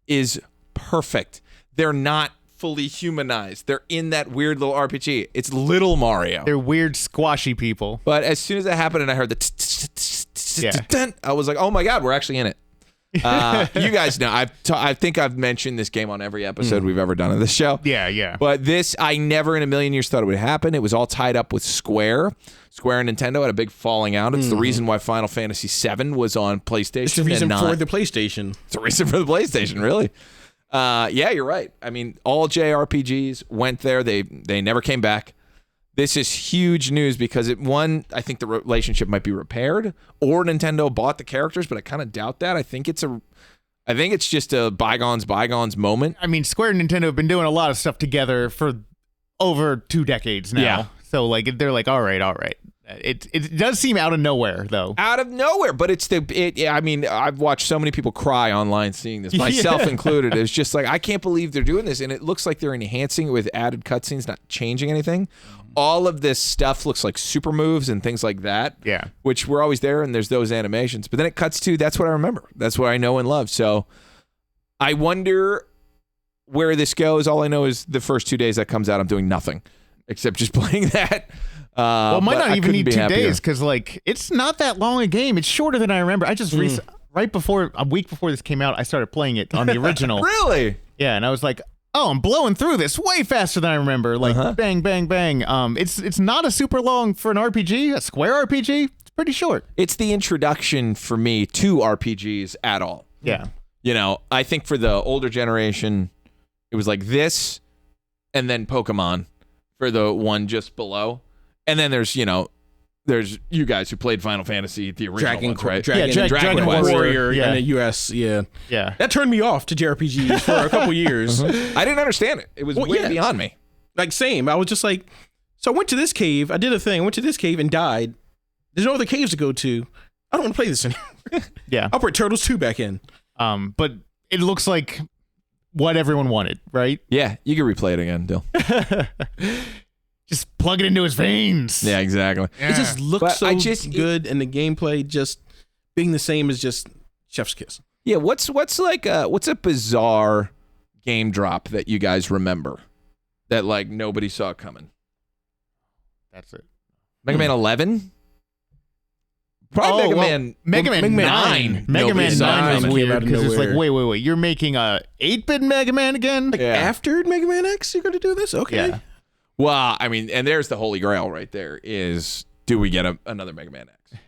is perfect. They're not fully humanized. They're in that weird little RPG. It's little Mario. They're weird, squashy people. But as soon as that happened and I heard the I was like, oh my God, we're actually in it. You guys know, I think I've mentioned this game on every episode we've ever done of this show. Yeah. But this, I never in a million years thought it would happen. It was all tied up with Square. Square and Nintendo had a big falling out. It's the reason why Final Fantasy VII was on PlayStation. It's the reason for the PlayStation. It's the reason for the PlayStation, really. Yeah, you're right. I mean, all JRPGs went there. They never came back. This is huge news because I think the relationship might be repaired, or Nintendo bought the characters, but I kind of doubt that. I think it's just a bygones moment. I mean, Square and Nintendo have been doing a lot of stuff together for over 2 decades now. Yeah. So like they're like, all right. It does seem out of nowhere though. Out of nowhere, but I mean, I've watched so many people cry online seeing this, myself included. It's just like, I can't believe they're doing this, and it looks like they're enhancing it with added cutscenes, not changing anything. All of this stuff looks like super moves and things like that. Yeah. Which were always there, and there's those animations. But then it cuts to, that's what I remember. That's what I know and love. So I wonder where this goes. All I know is the first 2 days that comes out, I'm doing nothing except just playing that. Well, it might not even need 2 happier. days because like it's not that long a game. It's shorter than I remember. I just a week before this came out, I started playing it on the original. Really? Yeah, and I was like, oh, I'm blowing through this way faster than I remember. Like bang, bang, bang. It's not a super long for an RPG, a Square RPG. It's pretty short. It's the introduction for me to RPGs at all. Yeah. You know, I think for the older generation, it was like this, and then Pokemon for the one just below. And then there's you guys who played Final Fantasy, the original ones, right? Dragon Quest. Warrior in the US, yeah. That turned me off to JRPGs for a couple years. I didn't understand it. It was way beyond me. Like, same. I was just like, so I went to this cave. I did a thing. I went to this cave and died. There's no other caves to go to. I don't want to play this anymore. Yeah. I'll put Turtles 2 back in. But it looks like what everyone wanted, right? Yeah, you can replay it again, Dill. Just plug it into his veins. Yeah, exactly. It just looks good, and the gameplay just being the same as just chef's kiss. Yeah, what's a bizarre game drop that you guys remember that like nobody saw coming? That's it. Mega Man 11? Probably Mega Man 9. Mega Man 9 was weird because it's like, nowhere. wait. You're making a 8-bit Mega Man again? Like after Mega Man X, you're going to do this? Okay. Yeah. Well, I mean, and there's the holy grail right there is, do we get another Mega Man X?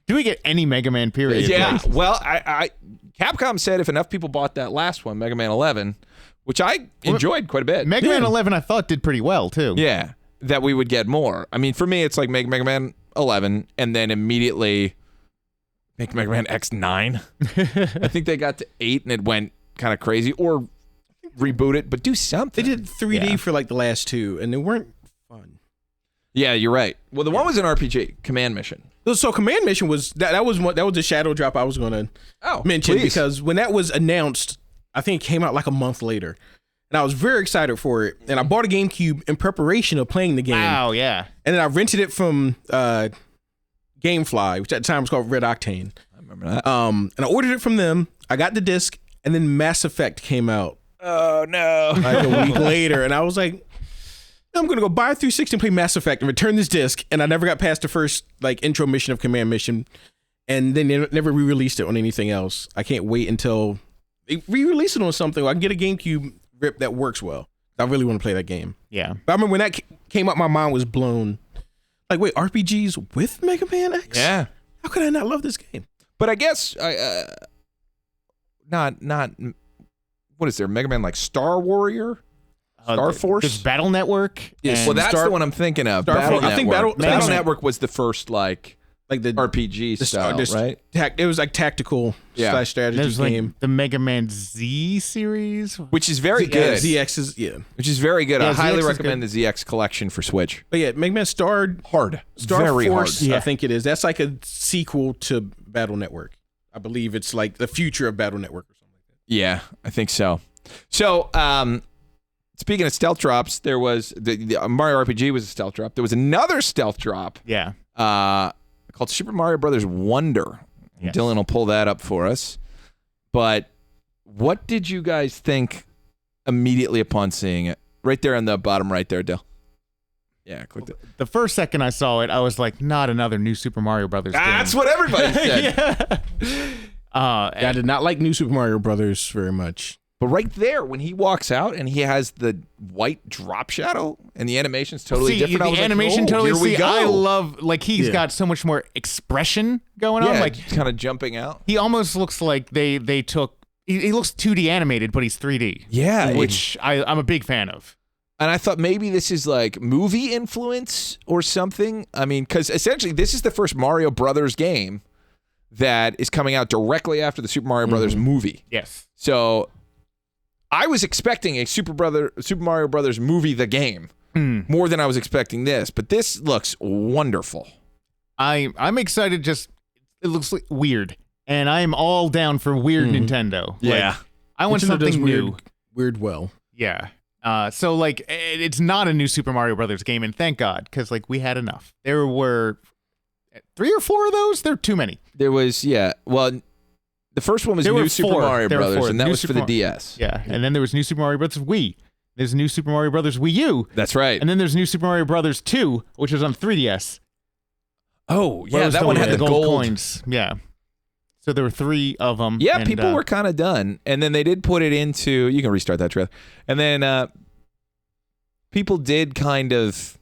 Do we get any Mega Man period? Yeah. Well, I Capcom said if enough people bought that last one, Mega Man 11, which I enjoyed quite a bit. Mega Man 11 I thought did pretty well too. Yeah, that we would get more. I mean, for me, it's like make Mega Man 11 and then immediately make Mega Man X9. I think they got to 8 and it went kind of crazy, or reboot it, but do something. They did 3D for like the last 2, and they weren't fun. Yeah, you're right. Well, the one was an RPG, Command Mission. So Command Mission was that was the shadow drop I was going to mention, because when that was announced, I think it came out like a month later, and I was very excited for it. And I bought a GameCube in preparation of playing the game. Wow, yeah. And then I rented it from GameFly, which at the time was called Red Octane. I remember that. And I ordered it from them. I got the disc, and then Mass Effect came out. Oh no! Like a week later, and I was like, I'm gonna go buy a 360 and play Mass Effect and return this disc. And I never got past the first like intro mission of Command Mission, and then they never re-released it on anything else. I can't wait until they re-release it on something where I can get a GameCube rip that works well. I really want to play that game. Yeah, but I remember when that came out, my mind was blown. Like, wait, RPGs with Mega Man X? Yeah. How could I not love this game? But I guess not. What is there? Mega Man like Star Warrior? Star Force? There's Battle Network. Yes. Well, that's the one I'm thinking of. Battle Network. I think Battle Network was the first like like the RPG style, right? It was like tactical / strategy There's game. like the Mega Man Z series, Which is very good. ZX is Which is very good. Yeah, I highly ZX is recommend the ZX collection for Switch. But yeah, Mega Man Star Very Force, hard. I think it is. That's like a sequel to Battle Network. I believe it's like the future of Battle Network or something like that. Yeah, I think so. So, speaking of stealth drops, there was the Mario RPG was a stealth drop. There was another stealth drop. Yeah. Called Super Mario Brothers Wonder. Yes. Dylan will pull that up for us. But what did you guys think immediately upon seeing it? Right there on the bottom right there, Dill. Yeah, click it. The first second I saw it, I was like, not another new Super Mario Brothers game. That's what everybody said. I did not like New Super Mario Brothers very much. But right there, when he walks out and he has the white drop shadow and the animation's totally different. I was The animation like, totally. here we go. I love he's got so much more expression going on. Like kind of jumping out. he almost looks like they took. He looks 2D animated, but he's 3D. Yeah, which I'm a big fan of. And I thought maybe this is like movie influence or something. I mean, because essentially this is the first Mario Brothers game that is coming out directly after the Super Mario Brothers movie. Yes. So I was expecting a Super Mario Brothers movie, the game, more than I was expecting this. But this looks wonderful. I'm excited. Just it looks like weird, and I'm all down for weird Nintendo. Yeah. Like, I want Nintendo something does new. Weird well. Yeah. So like it's not a new Super Mario Brothers game, and thank God, because like we had enough. There were 3 or 4 of those. There are too many. There was, well, the first one was New Super Mario Brothers, and that was for the DS. Yeah, and then there was New Super Mario Brothers Wii. There's New Super Mario Brothers Wii U. That's right. And then there's New Super Mario Brothers 2, which was on 3DS. Oh, yeah, that one had the gold coins. Yeah. So there were 3 of them. Yeah, people were kind of done. And then they did put it into, you can restart that trailer. And then people did kind of,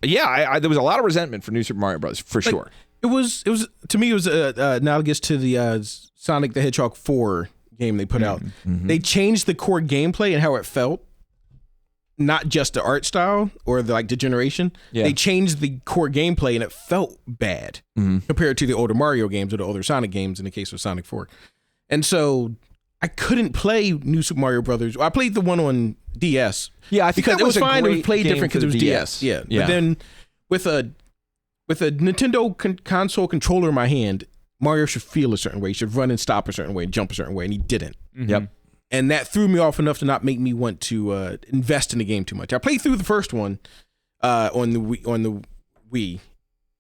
there was a lot of resentment for New Super Mario Bros. For sure. It was to me, it was analogous to the Sonic the Hedgehog 4 game they put out. Mm-hmm. They changed the core gameplay and how it felt, not just the art style or the generation. Yeah. They changed the core gameplay and it felt bad compared to the older Mario games or the older Sonic games in the case of Sonic 4. And so I couldn't play New Super Mario Brothers. I played the one on DS. Yeah, I think because that it was a fine. It great was played game different for because it the was DS. Yeah. Yeah. But then with a Nintendo console controller in my hand, Mario should feel a certain way. He should run and stop a certain way and jump a certain way, and he didn't. Mm-hmm. Yep. And that threw me off enough to not make me want to invest in the game too much. I played through the first one on the Wii,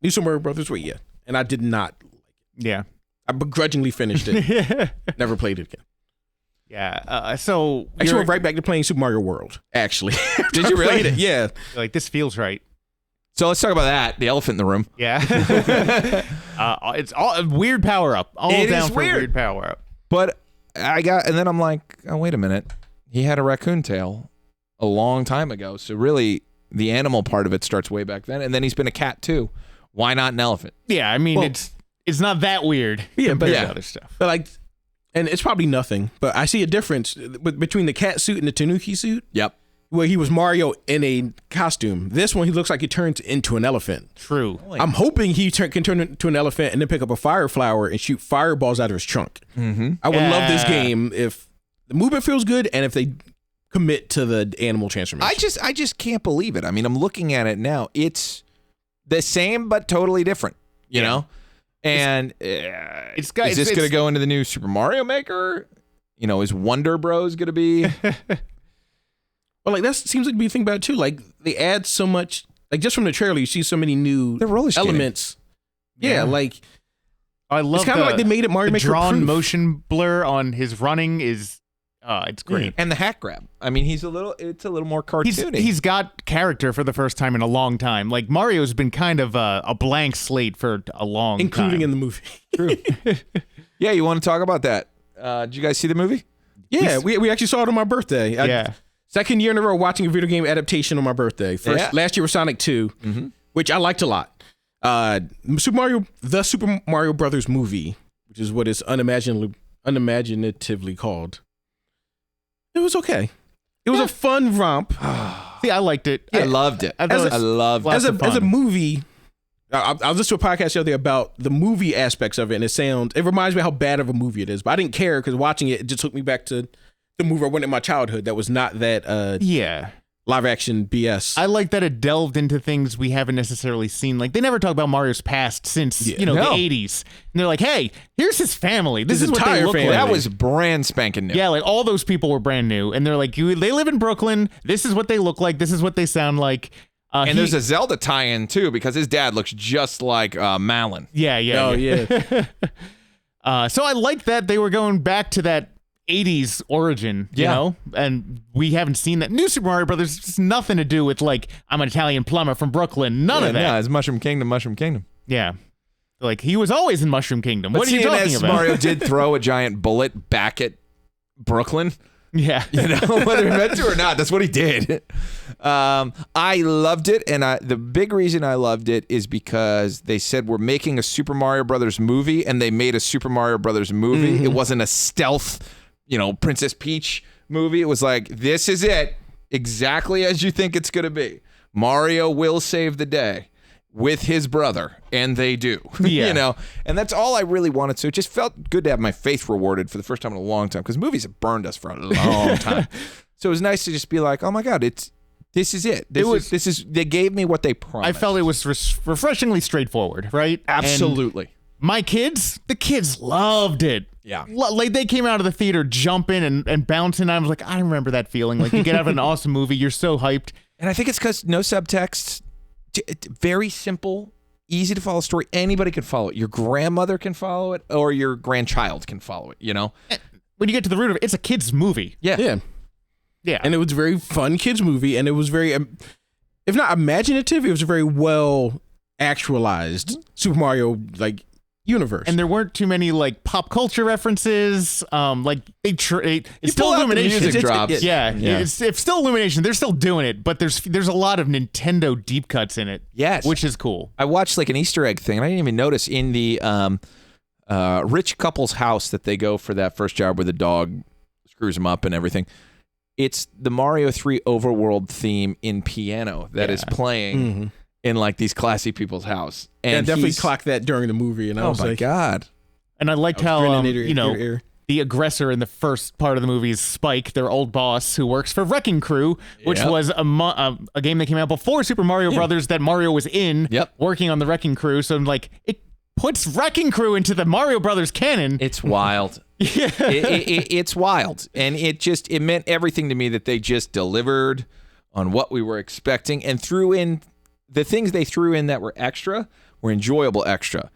New Super Mario Brothers Wii, yeah, and I did not like it. Yeah. I begrudgingly finished it. Never played it again. Yeah. So I actually went right back to playing Super Mario World. Actually, Did you really? It? Yeah. like this feels right. So let's talk about that, the elephant in the room. Yeah. It's all weird power up. All It down is for weird. weird power up. But and then I'm like, oh, wait a minute. He had a raccoon tail a long time ago. So really, the animal part of it starts way back then. And then he's been a cat too. Why not an elephant? Yeah, I mean Well, it's not that weird. Yeah, but compared yeah. to other stuff. But and it's probably nothing, but I see a difference between the cat suit and the Tanuki suit. Yep. Where he was Mario in a costume. This one, he looks like he turns into an elephant. True. I'm hoping he can turn into an elephant and then pick up a fire flower and shoot fireballs out of his trunk. Mm-hmm. I would love this Yeah. game if the movement feels good and if they commit to the animal transformation. I just can't believe it. I mean, I'm looking at it now. It's the same but totally different, you know? And is this going to go into the new Super Mario Maker? You know, is Wonder Bros going to be... Well, that seems like to be a thing about it too. Like they add so much, like just from the trailer, you see so many new They're roller skating. elements. Yeah, like I love it's kind of like they made it Mario the Maker drawn proof. motion blur on his running is it's great. And the hat grab. I mean, it's a little more cartoony. He's got character for the first time in a long time. Like Mario's been kind of a blank slate for a long including time. in the movie. True. Yeah, you want to talk about that? Did you guys see the movie? Yeah, we actually saw it on my birthday. Yeah. Second year in a row watching a video game adaptation on my birthday. Last year was Sonic 2, which I liked a lot. The Super Mario Brothers movie, which is what it's unimaginatively called. It was okay. It was a fun romp. See, I liked it. I loved it. I thought it was I loved lots it. of As a fun. movie, I was listening to a podcast the other day about the movie aspects of it, and it reminds me how bad of a movie it is. But I didn't care because watching it just took me back to the movie I went in my childhood that was not that live action BS. I like that it delved into things we haven't necessarily seen. Like, they never talk about Mario's past since, the 80s. And they're like, hey, here's his family. This is what they look like. That was brand spanking new. Yeah, like, all those people were brand new. And they're like, they live in Brooklyn. This is what they look like. This is what they sound like. And there's a Zelda tie-in, too, because his dad looks just like Malin. Yeah. So I like that they were going back to that 80s origin, you know? And we haven't seen that. New Super Mario Brothers has nothing to do with, like, I'm an Italian plumber from Brooklyn. None of that. Yeah, it's Mushroom Kingdom. Yeah. Like, he was always in Mushroom Kingdom. What are you talking about? Mario did throw a giant bullet back at Brooklyn. Yeah. Whether he meant to or not, that's what he did. I loved it, and the big reason I loved it is because they said we're making a Super Mario Brothers movie, and they made a Super Mario Brothers movie. Mm-hmm. It wasn't a stealth, Princess Peach movie. It was like, this is it, exactly as you think it's going to be. Mario will save the day with his brother, and they do. Yeah. And that's all I really wanted. So it just felt good to have my faith rewarded for the first time in a long time, because movies have burned us for a long time. So it was nice to just be like, oh my God, this is it. They gave me what they promised. I felt it was refreshingly straightforward, right? Absolutely. And the kids loved it. Yeah. Like, they came out of the theater jumping and bouncing. I was like, I remember that feeling. Like, you get out of an awesome movie, you're so hyped. And I think it's because no subtext. Very simple, easy to follow story. Anybody can follow it. Your grandmother can follow it, or your grandchild can follow it, When you get to the root of it, it's a kid's movie. Yeah. And it was a very fun kids movie, and it was very, if not imaginative, it was a very well actualized Super Mario universe. And there weren't too many pop culture references. It's still Illumination. Music drops. It's still Illumination. They're still doing it, but there's a lot of Nintendo deep cuts in it. Yes, which is cool. I watched an Easter egg thing, and I didn't even notice in the rich couple's house that they go for that first job where the dog screws them up and everything. It's the Mario 3 overworld theme in piano that is playing. Mm-hmm. In these classy people's house, and I definitely clocked that during the movie, and I was like, God! And I liked how the aggressor in the first part of the movie is Spike, their old boss, who works for Wrecking Crew, which was a game that came out before Super Mario Brothers that Mario was in, working on the Wrecking Crew. So it puts Wrecking Crew into the Mario Brothers canon. It's wild. It's wild, and it meant everything to me that they just delivered on what we were expecting and threw in. The things they threw in that were extra were enjoyable extra.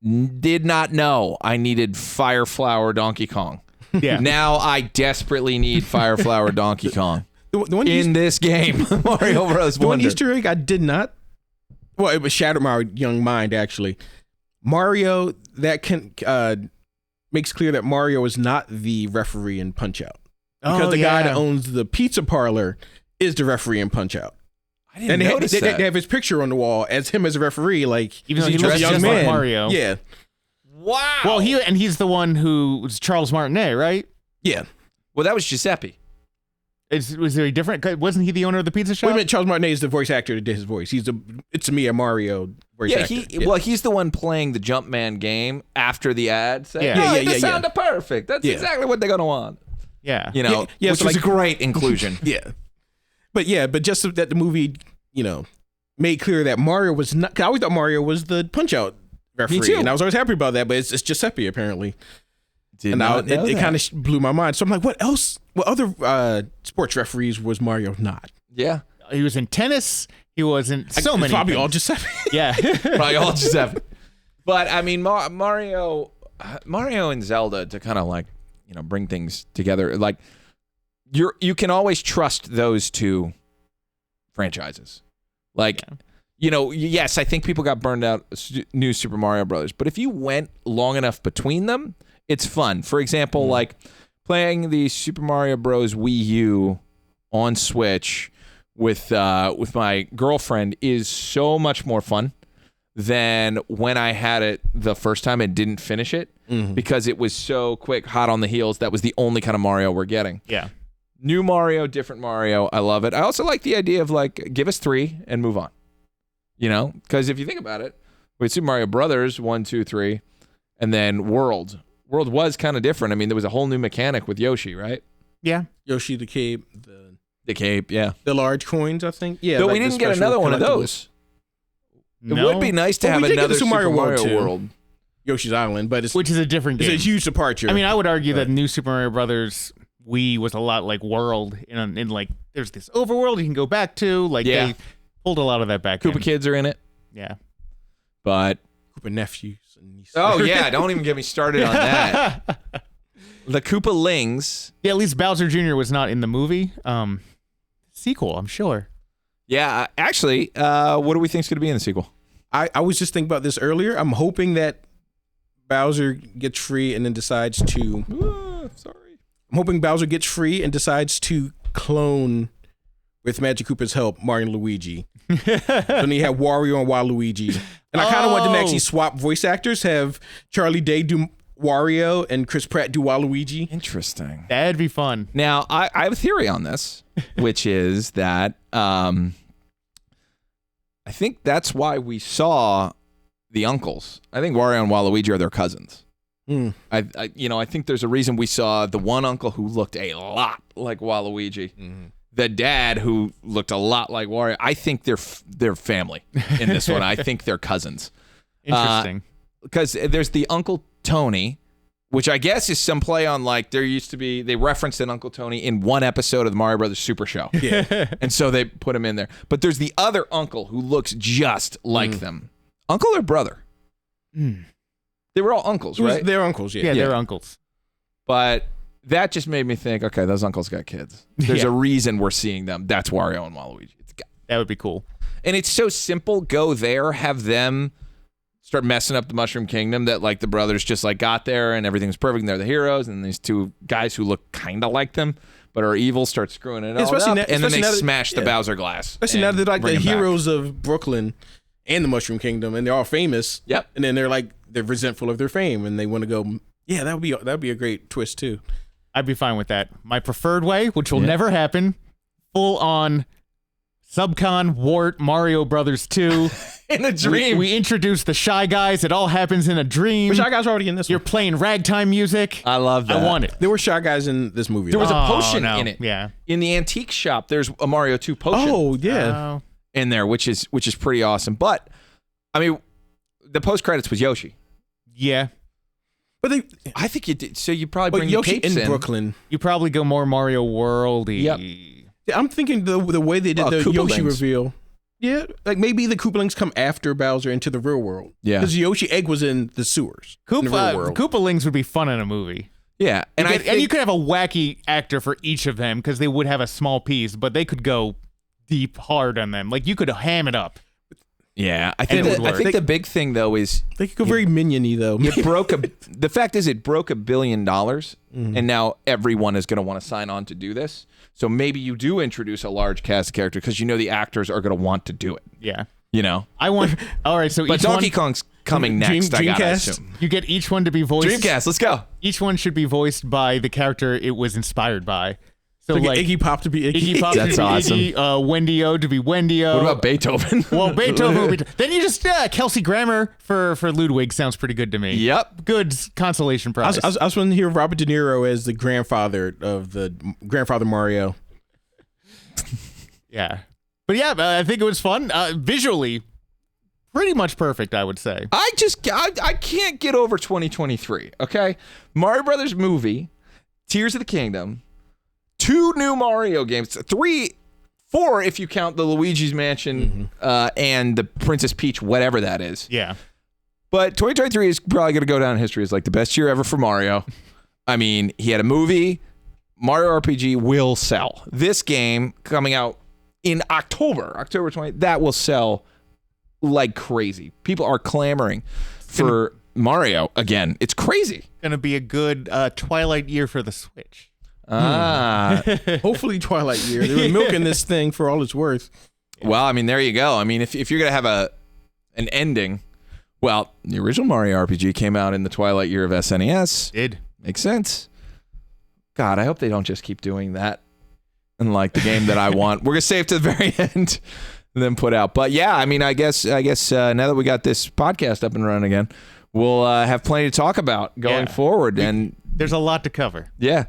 Did not know I needed Fire Flower Donkey Kong. Yeah. Now I desperately need Fire Flower Donkey Kong the one in this game. Mario Bros. The Wonder. One Easter egg I did not. Well, it was shattered my young mind, actually. Mario, that makes clear that Mario is not the referee in Punch-Out. Because the guy that owns the pizza parlor is the referee in Punch-Out. I didn't notice that. They have his picture on the wall as him as a referee, even though he looks just like Mario. Yeah. Wow. Well, he's the one who was Charles Martinet, right? Yeah. Well, that was Giuseppe. Was there a different? Wasn't he the owner of the pizza shop? Wait a minute, Charles Martinet is the voice actor that did his voice. It's me, a Mario voice actor. Well, he's the one playing the Jumpman game after the ad. Saying, the sound of perfect. That's exactly what they're gonna want. Yeah. Which was a great inclusion. Yeah. But just that the movie, made clear that Mario was not. Cause I always thought Mario was the Punch-Out referee, Me too. and I was always happy about that. But it's Giuseppe apparently. It kind of blew my mind. So I'm like, what else? What other sports referees was Mario not? Yeah, he was in tennis. He was in so many. Probably things. all Giuseppe. Yeah, probably all Giuseppe. But I mean, Mario and Zelda to kind of bring things together. You can always trust those two franchises. Yes, I think people got burned out new Super Mario Brothers, but if you went long enough between them, it's fun. For example, playing the Super Mario Bros. Wii U on Switch with my girlfriend is so much more fun than when I had it the first time and didn't finish it because it was so quick, hot on the heels. That was the only kind of Mario we're getting. Yeah. New Mario, different Mario. I love it. I also like the idea of give us 3 and move on. Because if you think about it, Wait, Super Mario Brothers 1, 2, 3, and then World. World was kind of different. I mean, there was a whole new mechanic with Yoshi, right? Yeah. Yoshi the Cape, The cape, yeah. the large coins, I think. Yeah, Though like we the didn't get special another one of collectibles. those. No. It would be nice to Well, have we did get another the Super Mario World 2. World. Yoshi's Island, but it's Which is a different game. a huge departure. I mean, I would argue that New Super Mario Brothers Wii was a lot like World in like there's this overworld you can go back to. Like they pulled a lot of that back. Koopa Kids are in it. Yeah. But Koopa nephews and nieces. oh yeah, don't even get me started on that. The Koopa Lings. Yeah, at least Bowser Jr. was not in the movie. Sequel, I'm sure. Yeah, actually, what do we think is going to be in the sequel? I was just thinking about this earlier. I'm hoping that Bowser gets free and then decides to. Sorry. I'm hoping Bowser gets free and decides to clone, with Magic Koopa's help, Mario and Luigi. So then you have Wario and Waluigi. And I kind of want them to actually swap voice actors. Have Charlie Day do Wario and Chris Pratt do Waluigi. Interesting. That'd be fun. Now, I have a theory on this, which is that I think that's why we saw the uncles. I think Wario and Waluigi are their cousins. I think there's a reason we saw the one uncle who looked a lot like Waluigi, the dad who looked a lot like Wario. I think they're family in this one. I think they're cousins. Interesting. Because there's the Uncle Tony, which I guess is some play on like they referenced an Uncle Tony in one episode of the Mario Brothers Super Show. Yeah. And so they put him in there. But there's the other uncle who looks just like them. Uncle or brother? They were all uncles, right? They're uncles, yeah. Yeah, they're uncles. But that just made me think, okay, those uncles got kids. There's a reason we're seeing them. That's Wario and Waluigi. That would be cool. And it's so simple. Go there, have them start messing up the Mushroom Kingdom that like the brothers just like got there and everything's perfect and they're the heroes, and these two guys who look kind of like them but are evil start screwing it all up, and then they smash the Bowser glass. Especially now they're like the heroes of Brooklyn and the Mushroom Kingdom, and they're all famous. Yep. And then they're resentful of their fame, and they want to go. Yeah, that'd be a great twist too. I'd be fine with that. My preferred way, which will never happen, full on Subcon Wart Mario Brothers 2. In a dream. We introduce the Shy Guys. It all happens in a dream. The Shy Guys are already in this. You're one. playing ragtime music. I love that. I want it. There were Shy Guys in this movie. There was a Oh, potion no. in it. Yeah. In the antique shop, there's a Mario 2 potion. Oh yeah. In there, which is pretty awesome. But I mean, the post credits was Yoshi. Yeah. But I think you did. So you probably bring Yoshi the capes in Brooklyn. You probably go more Mario World-y. Yep. Yeah, I'm thinking the way they did the Koopalings. Yoshi reveal. Yeah, like maybe the Koopalings come after Bowser into the real world. Yeah. Because Yoshi Egg was in the sewers. in the real world. Koopalings would be fun in a movie. Yeah, and You could have a wacky actor for each of them because they would have a small piece, but they could go deep hard on them. Like you could ham it up. Yeah, I think the big thing though is They could go very minion-y though. the fact is it broke $1 billion, and now everyone is going to want to sign on to do this. So maybe you do introduce a large cast of characters because you know the actors are going to want to do it. Yeah. You know. I want. All right, so But each Donkey one, Kong's coming next. I gotta Dreamcast? assume. you get each one to be voiced. Dreamcast, let's go. Each one should be voiced by the character it was inspired by. So Like like Iggy Pop to be Iggy. Iggy Pop That's to be awesome. Iggy, Wendy-O to be Wendy-O. What about Beethoven? Well, Beethoven would be. Then you just Kelsey Grammer for Ludwig sounds pretty good to me. Yep. Good consolation prize. I was wanting to hear Robert De Niro as the grandfather Mario. Yeah. But yeah, I think it was fun. Visually, pretty much perfect, I would say. I can't get over 2023. Okay, Mario Brothers movie, Tears of the Kingdom, 2 new Mario games, 4 if you count the Luigi's Mansion and the Princess Peach, whatever that is. Yeah. But 2023 is probably going to go down in history as like the best year ever for Mario. I mean, he had a movie. Mario RPG will sell. This game coming out in October 20, that will sell like crazy. People are clamoring for Mario again. It's crazy. Going to be a good Twilight year for the Switch. Hopefully Twilight Year. They were milking this thing for all it's worth. Well, I mean, there you go. I mean, if you're going to have an ending, well, the original Mario RPG came out in the Twilight year of SNES. Did. Makes sense. God, I hope they don't just keep doing that. And like the game that I want. We're going to save to the very end. than put out. But yeah, I mean, I guess now that we got this podcast up and running again, we'll have plenty to talk about going forward. And there's a lot to cover. Yeah.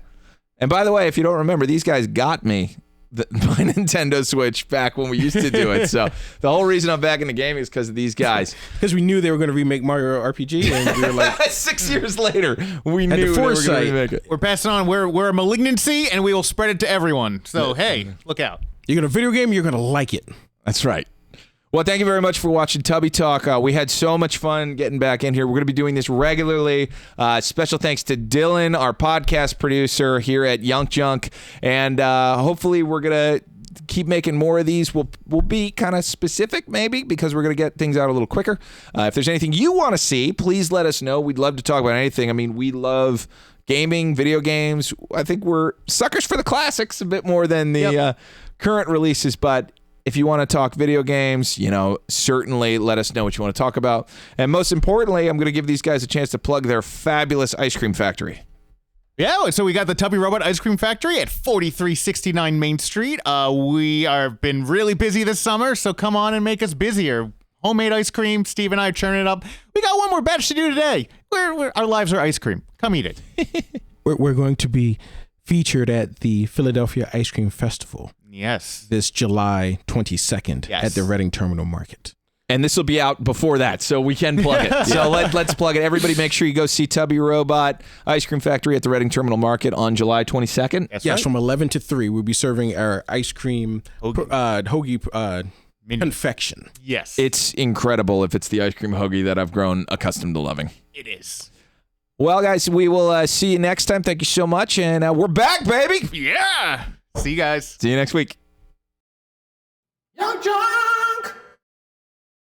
And by the way, if you don't remember, these guys got me my Nintendo Switch back when we used to do it. So the whole reason I'm back in the game is because of these guys. Because we knew they were going to remake Mario RPG, and we were like, 6 years later, we knew they were going to remake it. We're passing on. We're a malignancy, and we will spread it to everyone. So hey, look out. You're going to video game, you're going to like it. That's right. Well, thank you very much for watching Tubby Talk. We had so much fun getting back in here. We're going to be doing this regularly. Special thanks to Dylan, our podcast producer here at YUNKJunk. And hopefully we're going to keep making more of these. We'll be kind of specific maybe because we're going to get things out a little quicker. If there's anything you want to see, please let us know. We'd love to talk about anything. I mean, we love gaming, video games. I think we're suckers for the classics a bit more than the current releases, but if you want to talk video games, certainly let us know what you want to talk about. And most importantly, I'm going to give these guys a chance to plug their fabulous ice cream factory. Yeah, so we got the Tubby Robot Ice Cream Factory at 4369 Main Street. We have been really busy this summer, so come on and make us busier. Homemade ice cream. Steve and I are churning it up. We got one more batch to do today. Our lives are ice cream. Come eat it. We're going to be featured at the Philadelphia Ice Cream Festival. Yes. This July 22nd at the Reading Terminal Market. And this will be out before that, so we can plug it. So let's plug it. Everybody make sure you go see Tubby Robot Ice Cream Factory at the Reading Terminal Market on July 22nd. That's yes, right. From 11 to 3, we'll be serving our ice cream hoagie confection. Yes. It's incredible if it's the ice cream hoagie that I've grown accustomed to loving. It is. Well, guys, we will see you next time. Thank you so much, and we're back, baby. Yeah. See you guys. See you next week. YUNKJunk!